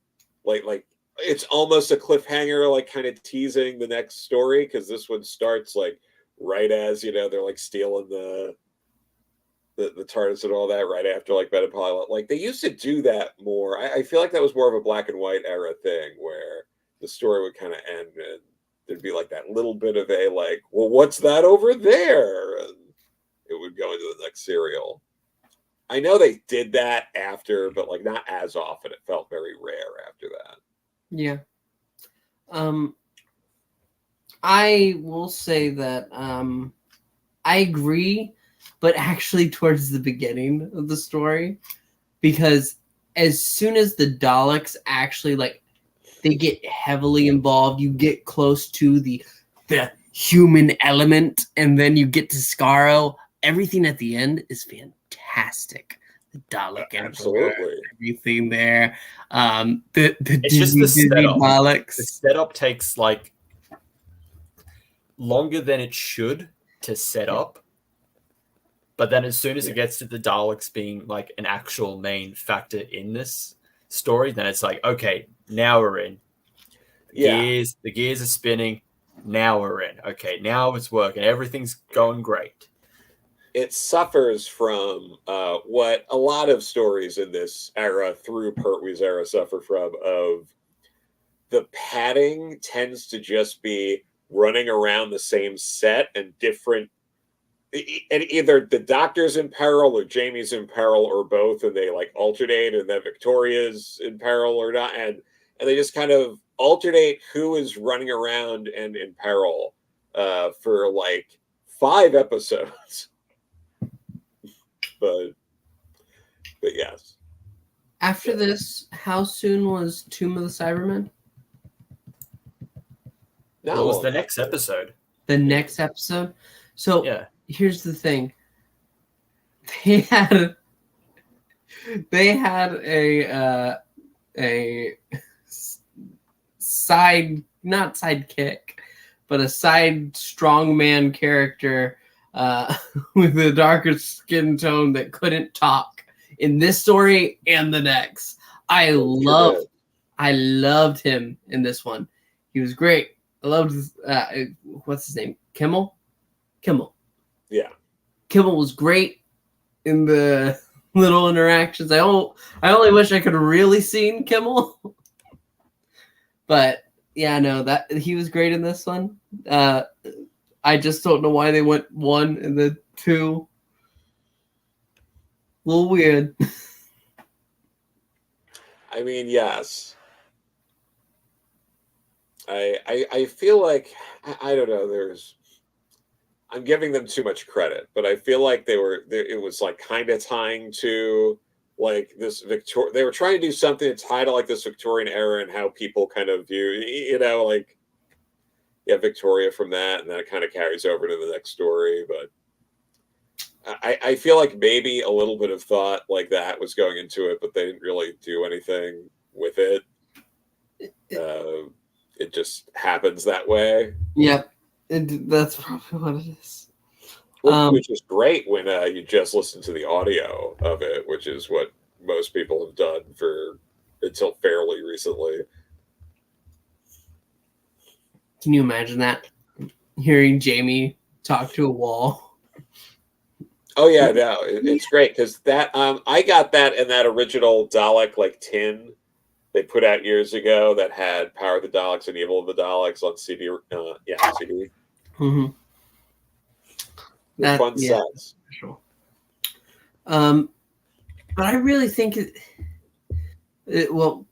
like it's almost a cliffhanger, like kind of teasing the next story, because this one starts like right as they're like stealing the TARDIS and all that, right after like Bed and Pilot. Like they used to do that more. I feel like that was more of a black and white era thing where the story would kind of end and there'd be like that little bit of a like, well, what's that over there? And it would go into the next serial. I know they did that after, but like not as often. It felt very rare after that. Yeah. I will say that I agree, but actually towards the beginning of the story, because as soon as the Daleks actually like they get heavily involved, you get close to the human element, and then you get to Skaro. Everything at the end is fantastic. The Dalek absolutely everything there. It's just the setup. Daleks. The setup takes like longer than it should to set up. But then as soon as it gets to the Daleks being like an actual main factor in this story, then it's like, okay, now we're in. The gears are spinning. Now we're in. Okay, now it's working. Everything's going great. It suffers from what a lot of stories in this era through Pertwee's era suffer from, of the padding tends to just be running around the same set and different, and either the Doctor's in peril or Jamie's in peril or both, and they like alternate, and then Victoria's in peril or not, and they just kind of alternate who is running around and in peril for like 5 episodes. But yes. After this, how soon was Tomb of the Cybermen? It was the next episode. The next episode? So here's the thing. They had a side, not sidekick, but a side strongman character with a darker skin tone that couldn't talk in this story and the next. I loved him in this one. He was great. I loved what's his name? Kimmel. Yeah. Kimmel was great in the little interactions. I only wish I could have really seen Kimmel. But yeah, no, that he was great in this one. I just don't know why they went 1 and then 2. A little weird. I mean, yes. I feel like I don't know. I'm giving them too much credit, but I feel like it was like kind of tying to like this they were trying to do something to tie to like this Victorian era and how people kind of view, like, yeah, Victoria from that, and then it kind of carries over to the next story. But I feel like maybe a little bit of thought like that was going into it, but they didn't really do anything with it. It just happens that way. Yep, that's probably what it is. Which is great when you just listen to the audio of it, which is what most people have done until fairly recently. Can you imagine that? Hearing Jamie talk to a wall. Oh yeah, no, it's great because that I got that in that original Dalek like tin they put out years ago that had Power of the Daleks and Evil of the Daleks on CD. CD. Mm-hmm. Fun sets. Sure. But I really think well,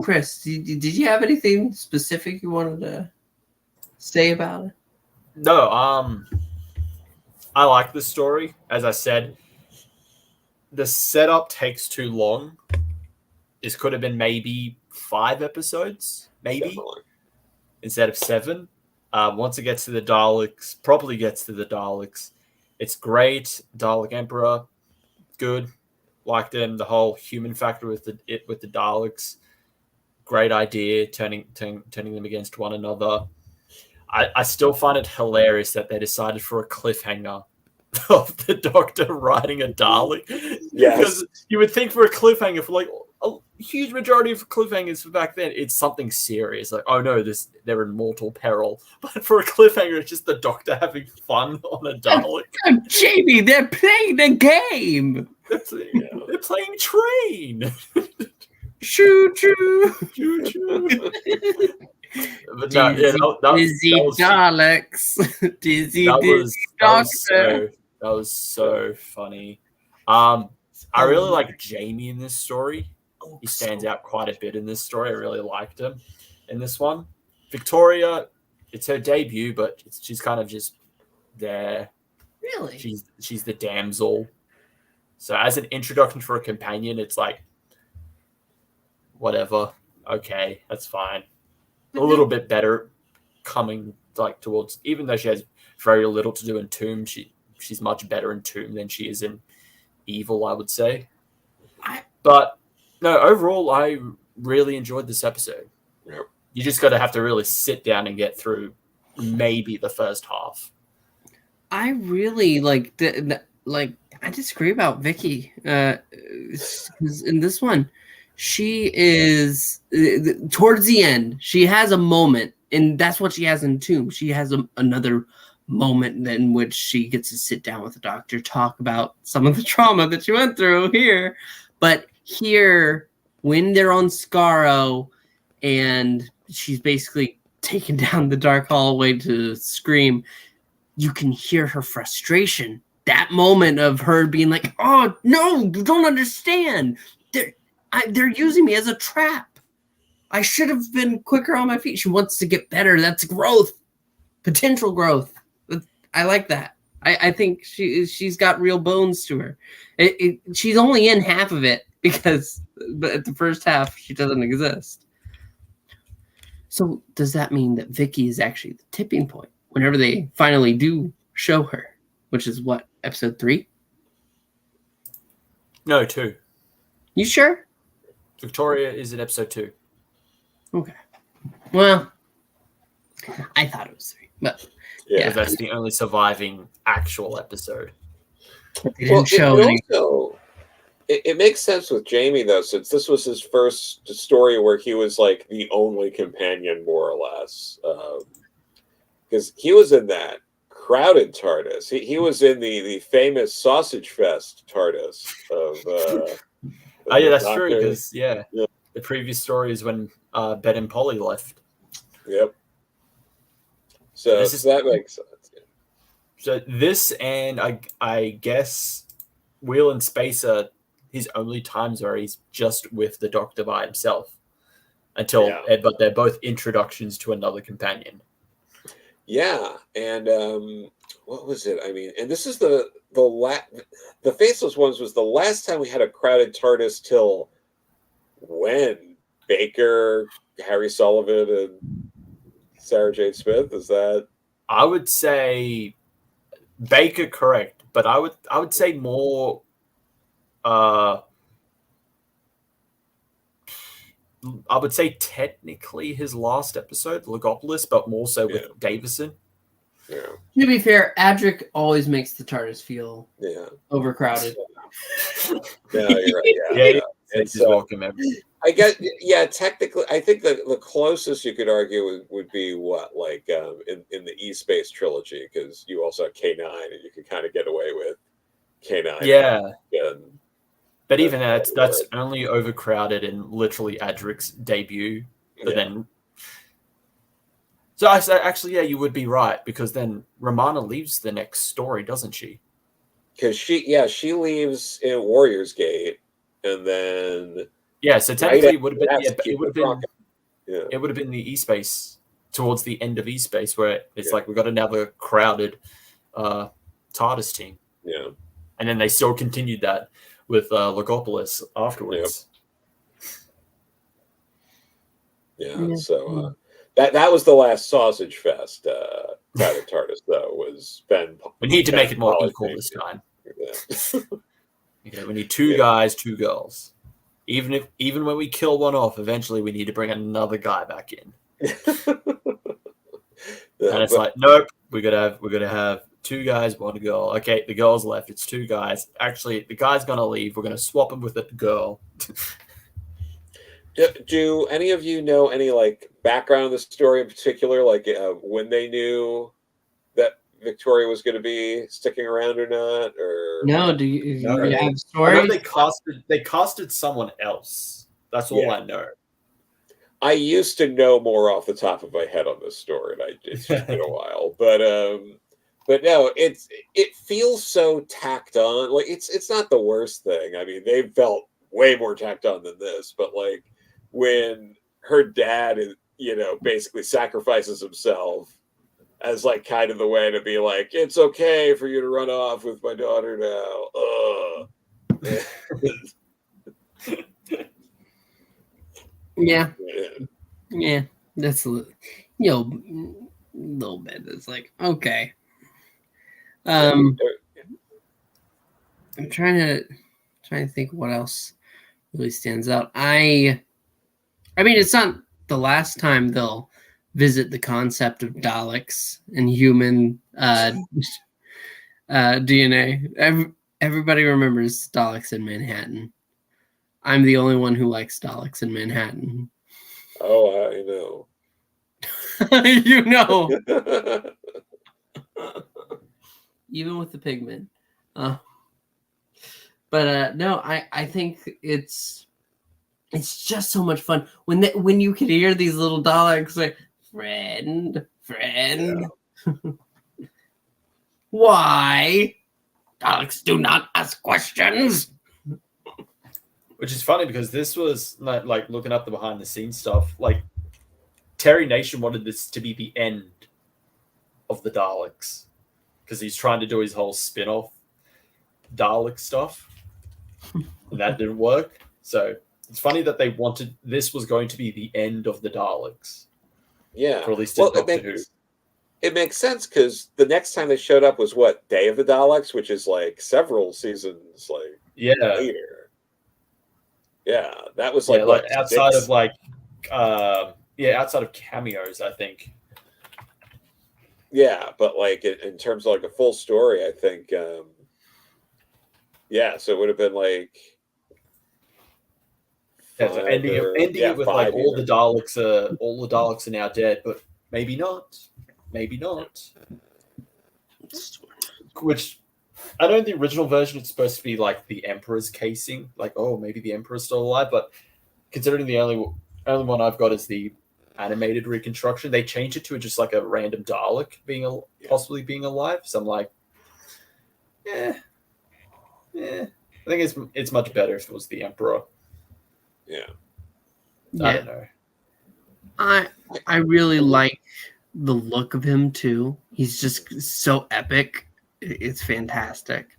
Chris, did you have anything specific you wanted to say about it? No, I like the story. As I said, the setup takes too long. This could have been maybe 5 episodes, instead of 7. Once it gets to the Daleks, properly gets to the Daleks, it's great. Dalek Emperor, good. Liked them. The whole human factor with the Daleks, great idea. Turning them against one another. I still find it hilarious that they decided for a cliffhanger of the Doctor riding a Dalek. Yes. Because you would think for a cliffhanger, for like a huge majority of cliffhangers for back then, it's something serious. Like, oh no, they're in mortal peril. But for a cliffhanger, it's just the Doctor having fun on a Dalek. Jamie, they're playing the game. They're playing train. Choo choo. Choo choo. But Dizzy Daleks. Dizzy Doctor. That was so funny. I really like Jamie in this story. He stands out quite a bit in this story. I really liked him in this one. Victoria, it's her debut, but she's kind of just there. Really? She's the damsel. So as an introduction for a companion, it's like, whatever. Okay, that's fine. A little bit better coming like towards, even though she has very little to do in Tomb, she's much better in Tomb than she is in Evil, I would say. But no, overall, I really enjoyed this episode. Yep. You just got to have to really sit down and get through maybe the first half. I really I disagree about Vicky. 'Cause in this one, she is towards the end. She has a moment, and that's what she has in Tomb. She has another moment in which she gets to sit down with the Doctor, talk about some of the trauma that she went through here. But here, when they're on Scarrow, and she's basically taken down the dark hallway to scream, you can hear her frustration. That moment of her being like, "Oh no, you don't understand. They're using me as a trap. I should have been quicker on my feet." She wants to get better. That's growth, potential growth. I like that. I think she's got real bones to her. She's only in half of it but at the first half she doesn't exist. So does that mean that Vicky is actually the tipping point whenever they finally do show her, which is what, episode 3? No, 2. You sure? Victoria is in episode 2. Okay. Well, I thought it was 3, but yeah, that's the only surviving actual episode. It makes sense with Jamie though, since this was his first story where he was like the only companion, more or less, because he was in that crowded TARDIS. He was in the famous Sausage Fest TARDIS of. Oh yeah, that's Doctor. True. Because the previous story is when Ben and Polly left. Yep. So that makes sense. Yeah. So this, and I guess Wheel and Space are his only times where he's just with the Doctor by himself. But they're both introductions to another companion. Yeah, and what was it? I mean, and this is the Faceless Ones was the last time we had a crowded TARDIS till when? Baker, Harry Sullivan, and Sarah Jane Smith. Is that? I would say Baker, correct, but I would say more. I would say technically his last episode, Logopolis, but more so with Davison. Yeah. To be fair, Adric always makes the TARDIS feel overcrowded. Yeah, you're right. Yeah. He's welcome. I guess, technically, I think that the closest you could argue would be what, like in the E-Space trilogy, because you also have K9, and you can kind of get away with K9. Yeah. And but even that's only overcrowded in literally Adric's debut. But then, so I actually, you would be right, because then Romana leaves the next story, doesn't she? Because she leaves in Warriors Gate, and then so technically it would have been it would have been the E-Space towards the end of E-Space, where it's like we got another crowded TARDIS team. Yeah, and then they still continued that with Logopolis afterwards. So that was the last sausage fest. Crowded TARDIS though was Ben. We need to make it more equal this time. We need 2 guys, 2 girls. Even when we kill one off, eventually we need to bring another guy back in. And it's like, nope, we're gonna have 2 guys, 1 girl. Okay, the girl's left. It's 2 guys. Actually, the guy's gonna leave. We're gonna swap him with a girl. Do any of you know any like background of the story in particular, like when they knew that Victoria was going to be sticking around or not? Or no? Do you have stories? I know they casted someone else. That's all I know. I used to know more off the top of my head on this story, and it's just been a while. But no, it feels so tacked on. Like it's not the worst thing. I mean, they felt way more tacked on than this. But like when her dad is, basically sacrifices himself as like kind of the way to be like, it's okay for you to run off with my daughter now. Yeah, that's a little bit. It's like, okay. I'm trying to think what else really stands out. I mean, it's not the last time they'll visit the concept of Daleks and human DNA. Everybody remembers Daleks in Manhattan. I'm the only one who likes Daleks in Manhattan. Oh, I know. You know. Even with the pigment. But no, I think it's just so much fun when you can hear these little Daleks like, friend. Yeah. Why? Daleks do not ask questions. Which is funny because this was like looking up the behind the scenes stuff. Like Terry Nation wanted this to be the end of the Daleks because he's trying to do his whole spin-off Dalek stuff, and that didn't work. So it's funny that they wanted this was going to be the end of the Daleks. Yeah, or at least Doctor Who. It makes sense because the next time they showed up was what, Day of the Daleks, which is like several seasons later. Yeah, that was like outside of outside of cameos, I think. Yeah, but like in terms of like a full story, I think. So it would have been like. So ending it with like all the Daleks are now dead, but maybe not. Which I know in the original version it's supposed to be like the Emperor's casing, like maybe the Emperor's still alive, but considering the only one I've got is the animated reconstruction, they changed it to just like a random Dalek possibly being alive. So I'm like, I think it's much better if it was the Emperor. Yeah. I don't know. I really like the look of him too. He's just so epic. It's fantastic.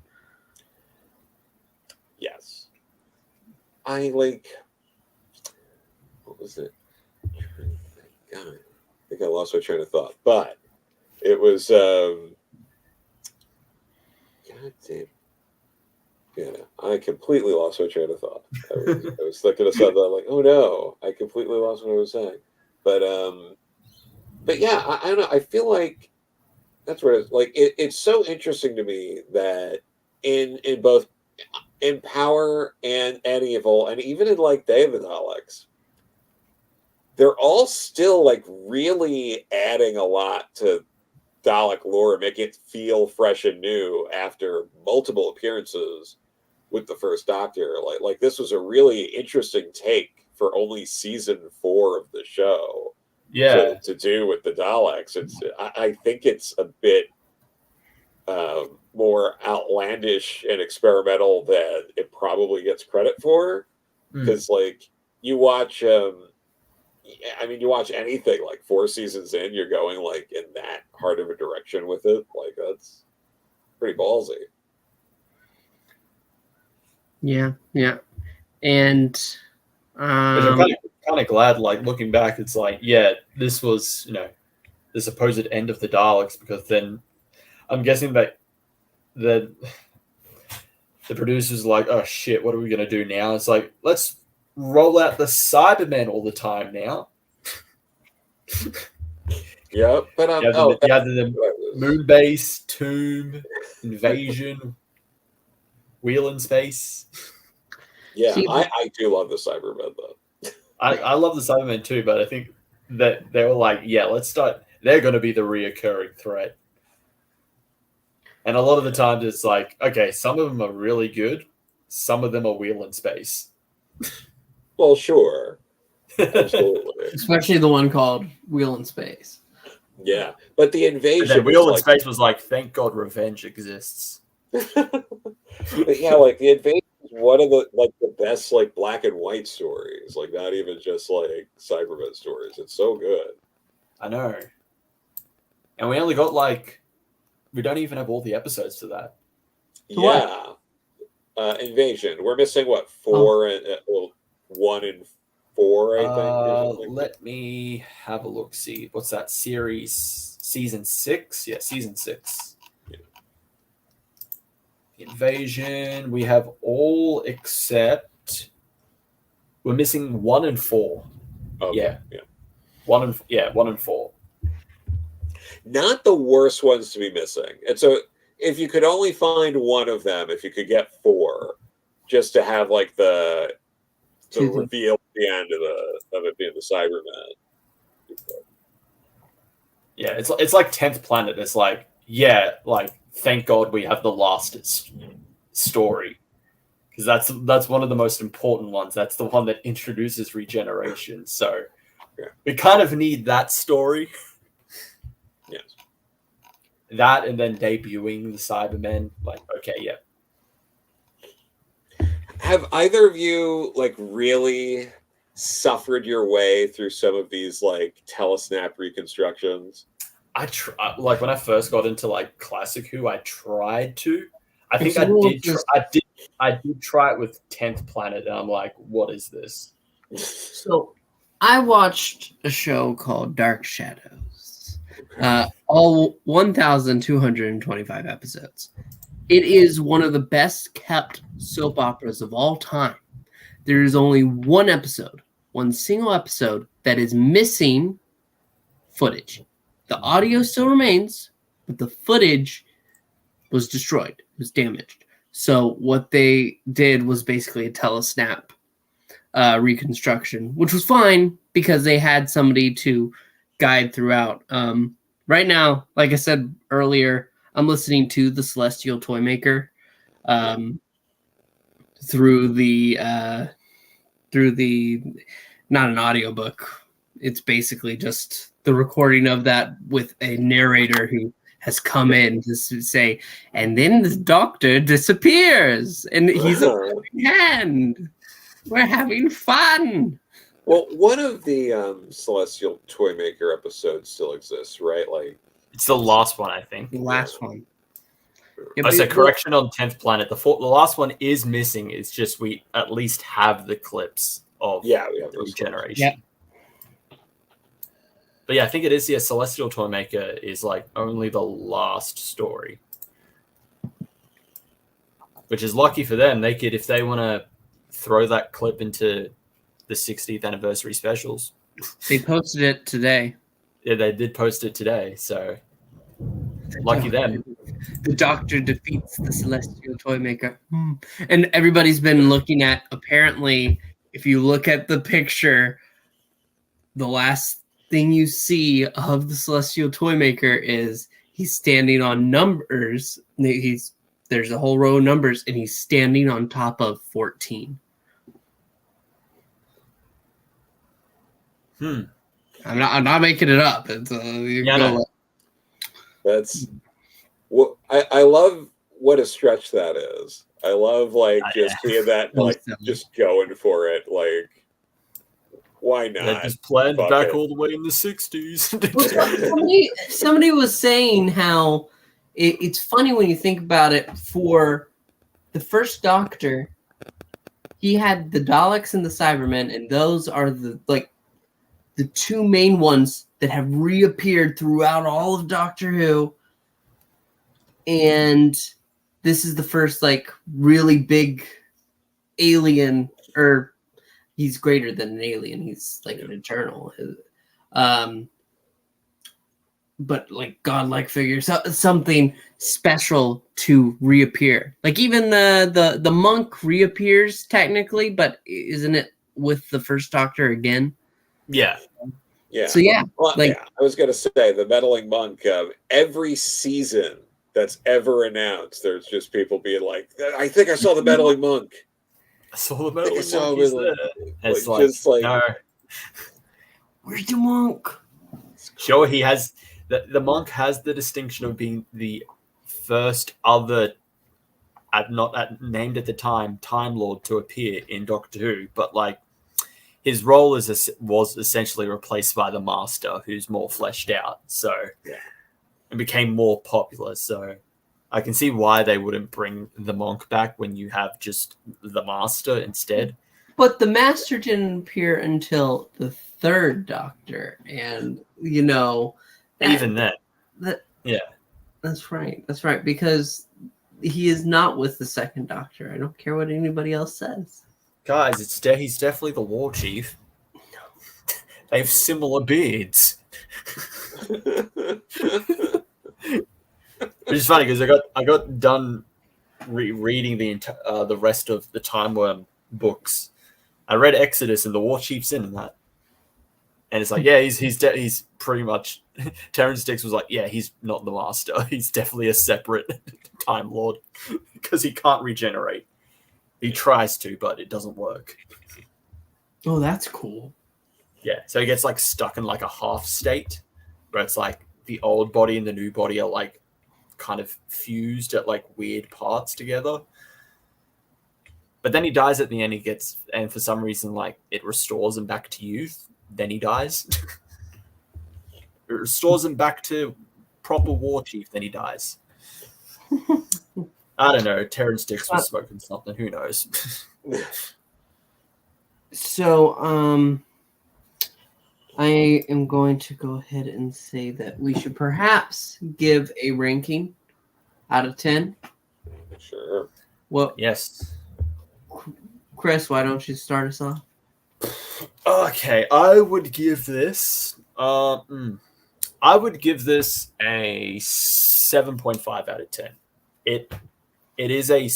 Yes. I like. What was it? God, I think I lost my train of thought. But it was. God damn. Yeah, I completely lost my train of thought. I was thinking of something like, oh no, I completely lost what I was saying. But yeah, I don't know. I feel like that's what it's like. It's so interesting to me that in both in Power and Evil, and even in like Day of the Daleks, they're all still like really adding a lot to Dalek lore, making it feel fresh and new after multiple appearances with the first Doctor. Like this was a really interesting take for only season 4 of the show. Yeah, to do with the Daleks. I think it's a bit more outlandish and experimental than it probably gets credit for. Because like you watch you watch anything like 4 seasons in, you're going like in that hard of a direction with it. Like that's pretty ballsy. Yeah. And I'm kind of glad, like looking back, it's like, yeah, this was, the supposed end of the Daleks, because then I'm guessing that the producers are like, oh shit, what are we gonna do now? It's like, let's roll out the Cybermen all the time now. Yeah, but you had the Moonbase, Tomb, Invasion, Wheel in Space. Yeah, I do love the Cybermen though. I love the Cybermen too, but I think that they were like, yeah, let's start. They're going to be the reoccurring threat. And a lot of the times it's like, okay, some of them are really good. Some of them are Wheel in Space. Well, sure. Absolutely. Especially the one called Wheel in Space. Yeah, but the Invasion. And then Wheel in Space was like, thank God Revenge exists. But yeah, like the Invasion is one of the best like black and white stories. Like not even just like Cybermen stories. It's so good. I know. And we only got we don't even have all the episodes to that. Yeah. Invasion. We're missing what, 4 and 1 and 4, I think. Let me have a look. See, what's that series? Season 6? Yeah, season 6. Yeah. Invasion. We have all except we're missing 1 and 4. Okay. Yeah. 1 and 4. Not the worst ones to be missing. And so if you could only find one of them, if you could get 4, just to have like the reveal at the end of it being the Cyberman. Yeah, it's like 10th Planet. It's like, yeah, like thank God we have the last story, because that's one of the most important ones. That's the one that introduces regeneration. So we kind of need that story. Yes. That and then debuting the Cybermen. Like, okay, yeah. Have either of you like really suffered your way through some of these like telesnap reconstructions? Like when I first got into like classic Who, I tried to. I think I did try it with 10th Planet, and I'm like, what is this? So I watched a show called Dark Shadows. All 1,225 episodes. It is one of the best kept soap operas of all time. There is only one single episode that is missing footage. The audio still remains, but the footage was destroyed. It was damaged. So what they did was basically a telesnap reconstruction, which was fine because they had somebody to guide throughout. Right now, like I said earlier, I'm listening to The Celestial Toymaker through the not an audiobook. It's basically just the recording of that with a narrator who has come in to say, and then the doctor disappears and he's a hand. We're having fun. Well, one of the Celestial Toymaker episodes still exists, right? Like it's the last one, I think. The last one. Yeah, I said correction on 10th Planet. The last one is missing. It's just we at least have the clips of we have the those regeneration. Yeah. But yeah, I think it is. Yeah, Celestial Toymaker is like only the last story, which is lucky for them. They could, if they want to throw that clip into the 60th anniversary specials. They posted it today. Yeah, they did post it today, so lucky them. The Doctor defeats the Celestial Toymaker. And everybody's been looking at, apparently, if you look at the picture, the last thing you see of the Celestial Toymaker is he's standing on numbers. There's a whole row of numbers, and he's standing on top of 14. I'm not making it up. It's that's what I love. What a stretch that is. I love just seeing that, just going for it. Like, why not? That just planned back all the way in the 60s. somebody was saying how it's funny when you think about it. For the first Doctor, he had the Daleks and the Cybermen, and those are the two main ones that have reappeared throughout all of Doctor Who. And this is the first really big alien, or he's greater than an alien. He's an eternal. But godlike figure, something special to reappear. Even the monk reappears technically, but isn't it with the first Doctor again? Yeah. Yeah. So yeah, well, I was gonna say the meddling monk. Every season that's ever announced, there's just people being like, "I think I saw the meddling monk. I saw the meddling monk." It's no. Where's the monk? Sure, he has the monk has the distinction of being the first other, not named at the time, Time Lord to appear in Doctor Who, but his role was essentially replaced by the Master, who's more fleshed out, and became more popular. So I can see why they wouldn't bring the monk back when you have just the Master instead. But the Master didn't appear until the third Doctor, and even then, that's right, because he is not with the second Doctor. I don't care what anybody else says. Guys, he's definitely the War Chief. They have similar beards. Which is funny because I got done reading the rest of the Time Worm books. I read Exodus and the War Chief's in that, and it's he's pretty much. Terrence Dix was he's not the Master. He's definitely a separate Time Lord because he can't regenerate. He tries to, but it doesn't work. Oh, that's cool. Yeah, so he gets stuck in a half state where it's the old body and the new body are kind of fused at weird parts together. But then he dies at the end. And for some reason it restores him back to youth. Then he dies. It restores him back to proper War Chief. Then he dies. I don't know. Terrence Dix was smoking something. Who knows? So, I am going to go ahead and say that we should perhaps give a ranking out of 10. Sure. Well, yes. Chris, why don't you start us off? Okay, I would give this. I would give this a 7.5 out of 10. It is a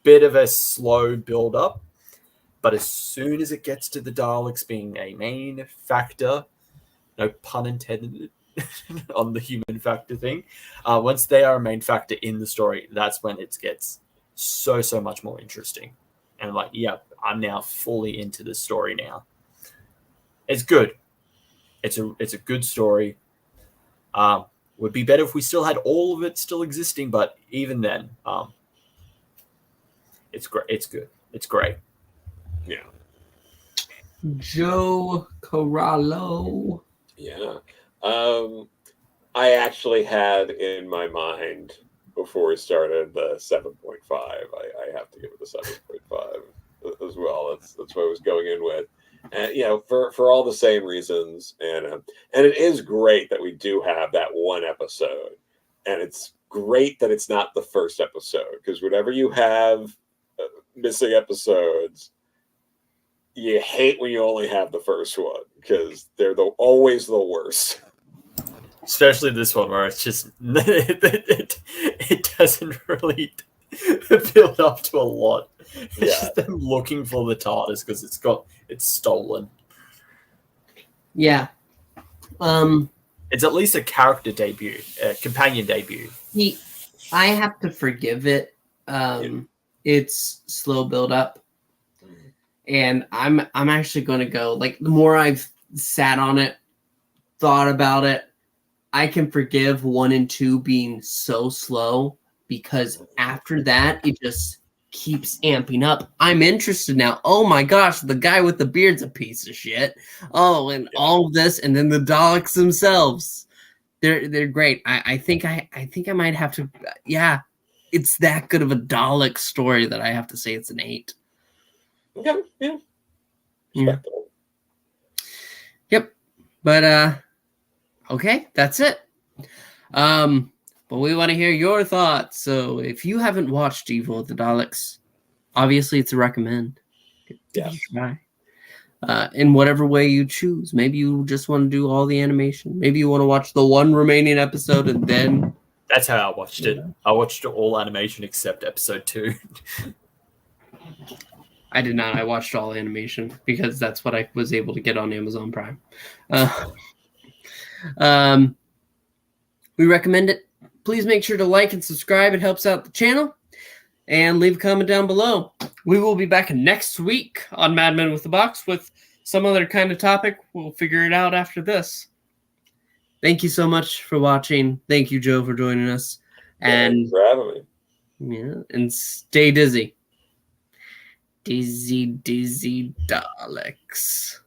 bit of a slow build-up, but as soon as it gets to the Daleks being a main factor, no pun intended on the human factor thing, once they are a main factor in the story, that's when it gets so much more interesting. And I'm now fully into the story now. It's good. It's a good story. Would be better if we still had all of it still existing, but even then, it's great. It's good. It's great. Yeah. Joe Corallo. Yeah. I actually had in my mind before we started the 7.5. I have to give it a 7.5 as well. That's what I was going in with. And for all the same reasons, and it is great that we do have that one episode, and it's great that it's not the first episode, because whenever you have missing episodes, you hate when you only have the first one, because they're always the worst. Especially this one, where it's just it doesn't really build up to a lot. It's just them looking for the TARDIS because it's stolen. Yeah. It's at least a character debut, a companion debut. I have to forgive it. It's slow build up, and I'm actually going to go, like, the more I've sat on it, thought about it, I can forgive 1 and 2 being so slow, because after that it just keeps amping up. I'm interested now. Oh my gosh, the guy with the beard's a piece of shit. Oh, and all of this, and then the Daleks themselves. They're great. I think I might have to. Yeah, it's that good of a Dalek story that I have to say it's an 8. Okay, yeah. Yep. But okay, that's it. But we want to hear your thoughts. So if you haven't watched Evil of the Daleks, obviously it's a recommend. Give it a try. In whatever way you choose. Maybe you just want to do all the animation. Maybe you want to watch the one remaining episode and then... That's how I watched it. I watched all animation except episode 2. I did not. I watched all animation because that's what I was able to get on Amazon Prime. We recommend it. Please make sure to like and subscribe. It helps out the channel. And leave a comment down below. We will be back next week on Mad Men with the Box with some other kind of topic. We'll figure it out after this. Thank you so much for watching. Thank you, Joe, for joining us. And thanks for having me. Yeah, and stay dizzy. Dizzy Daleks.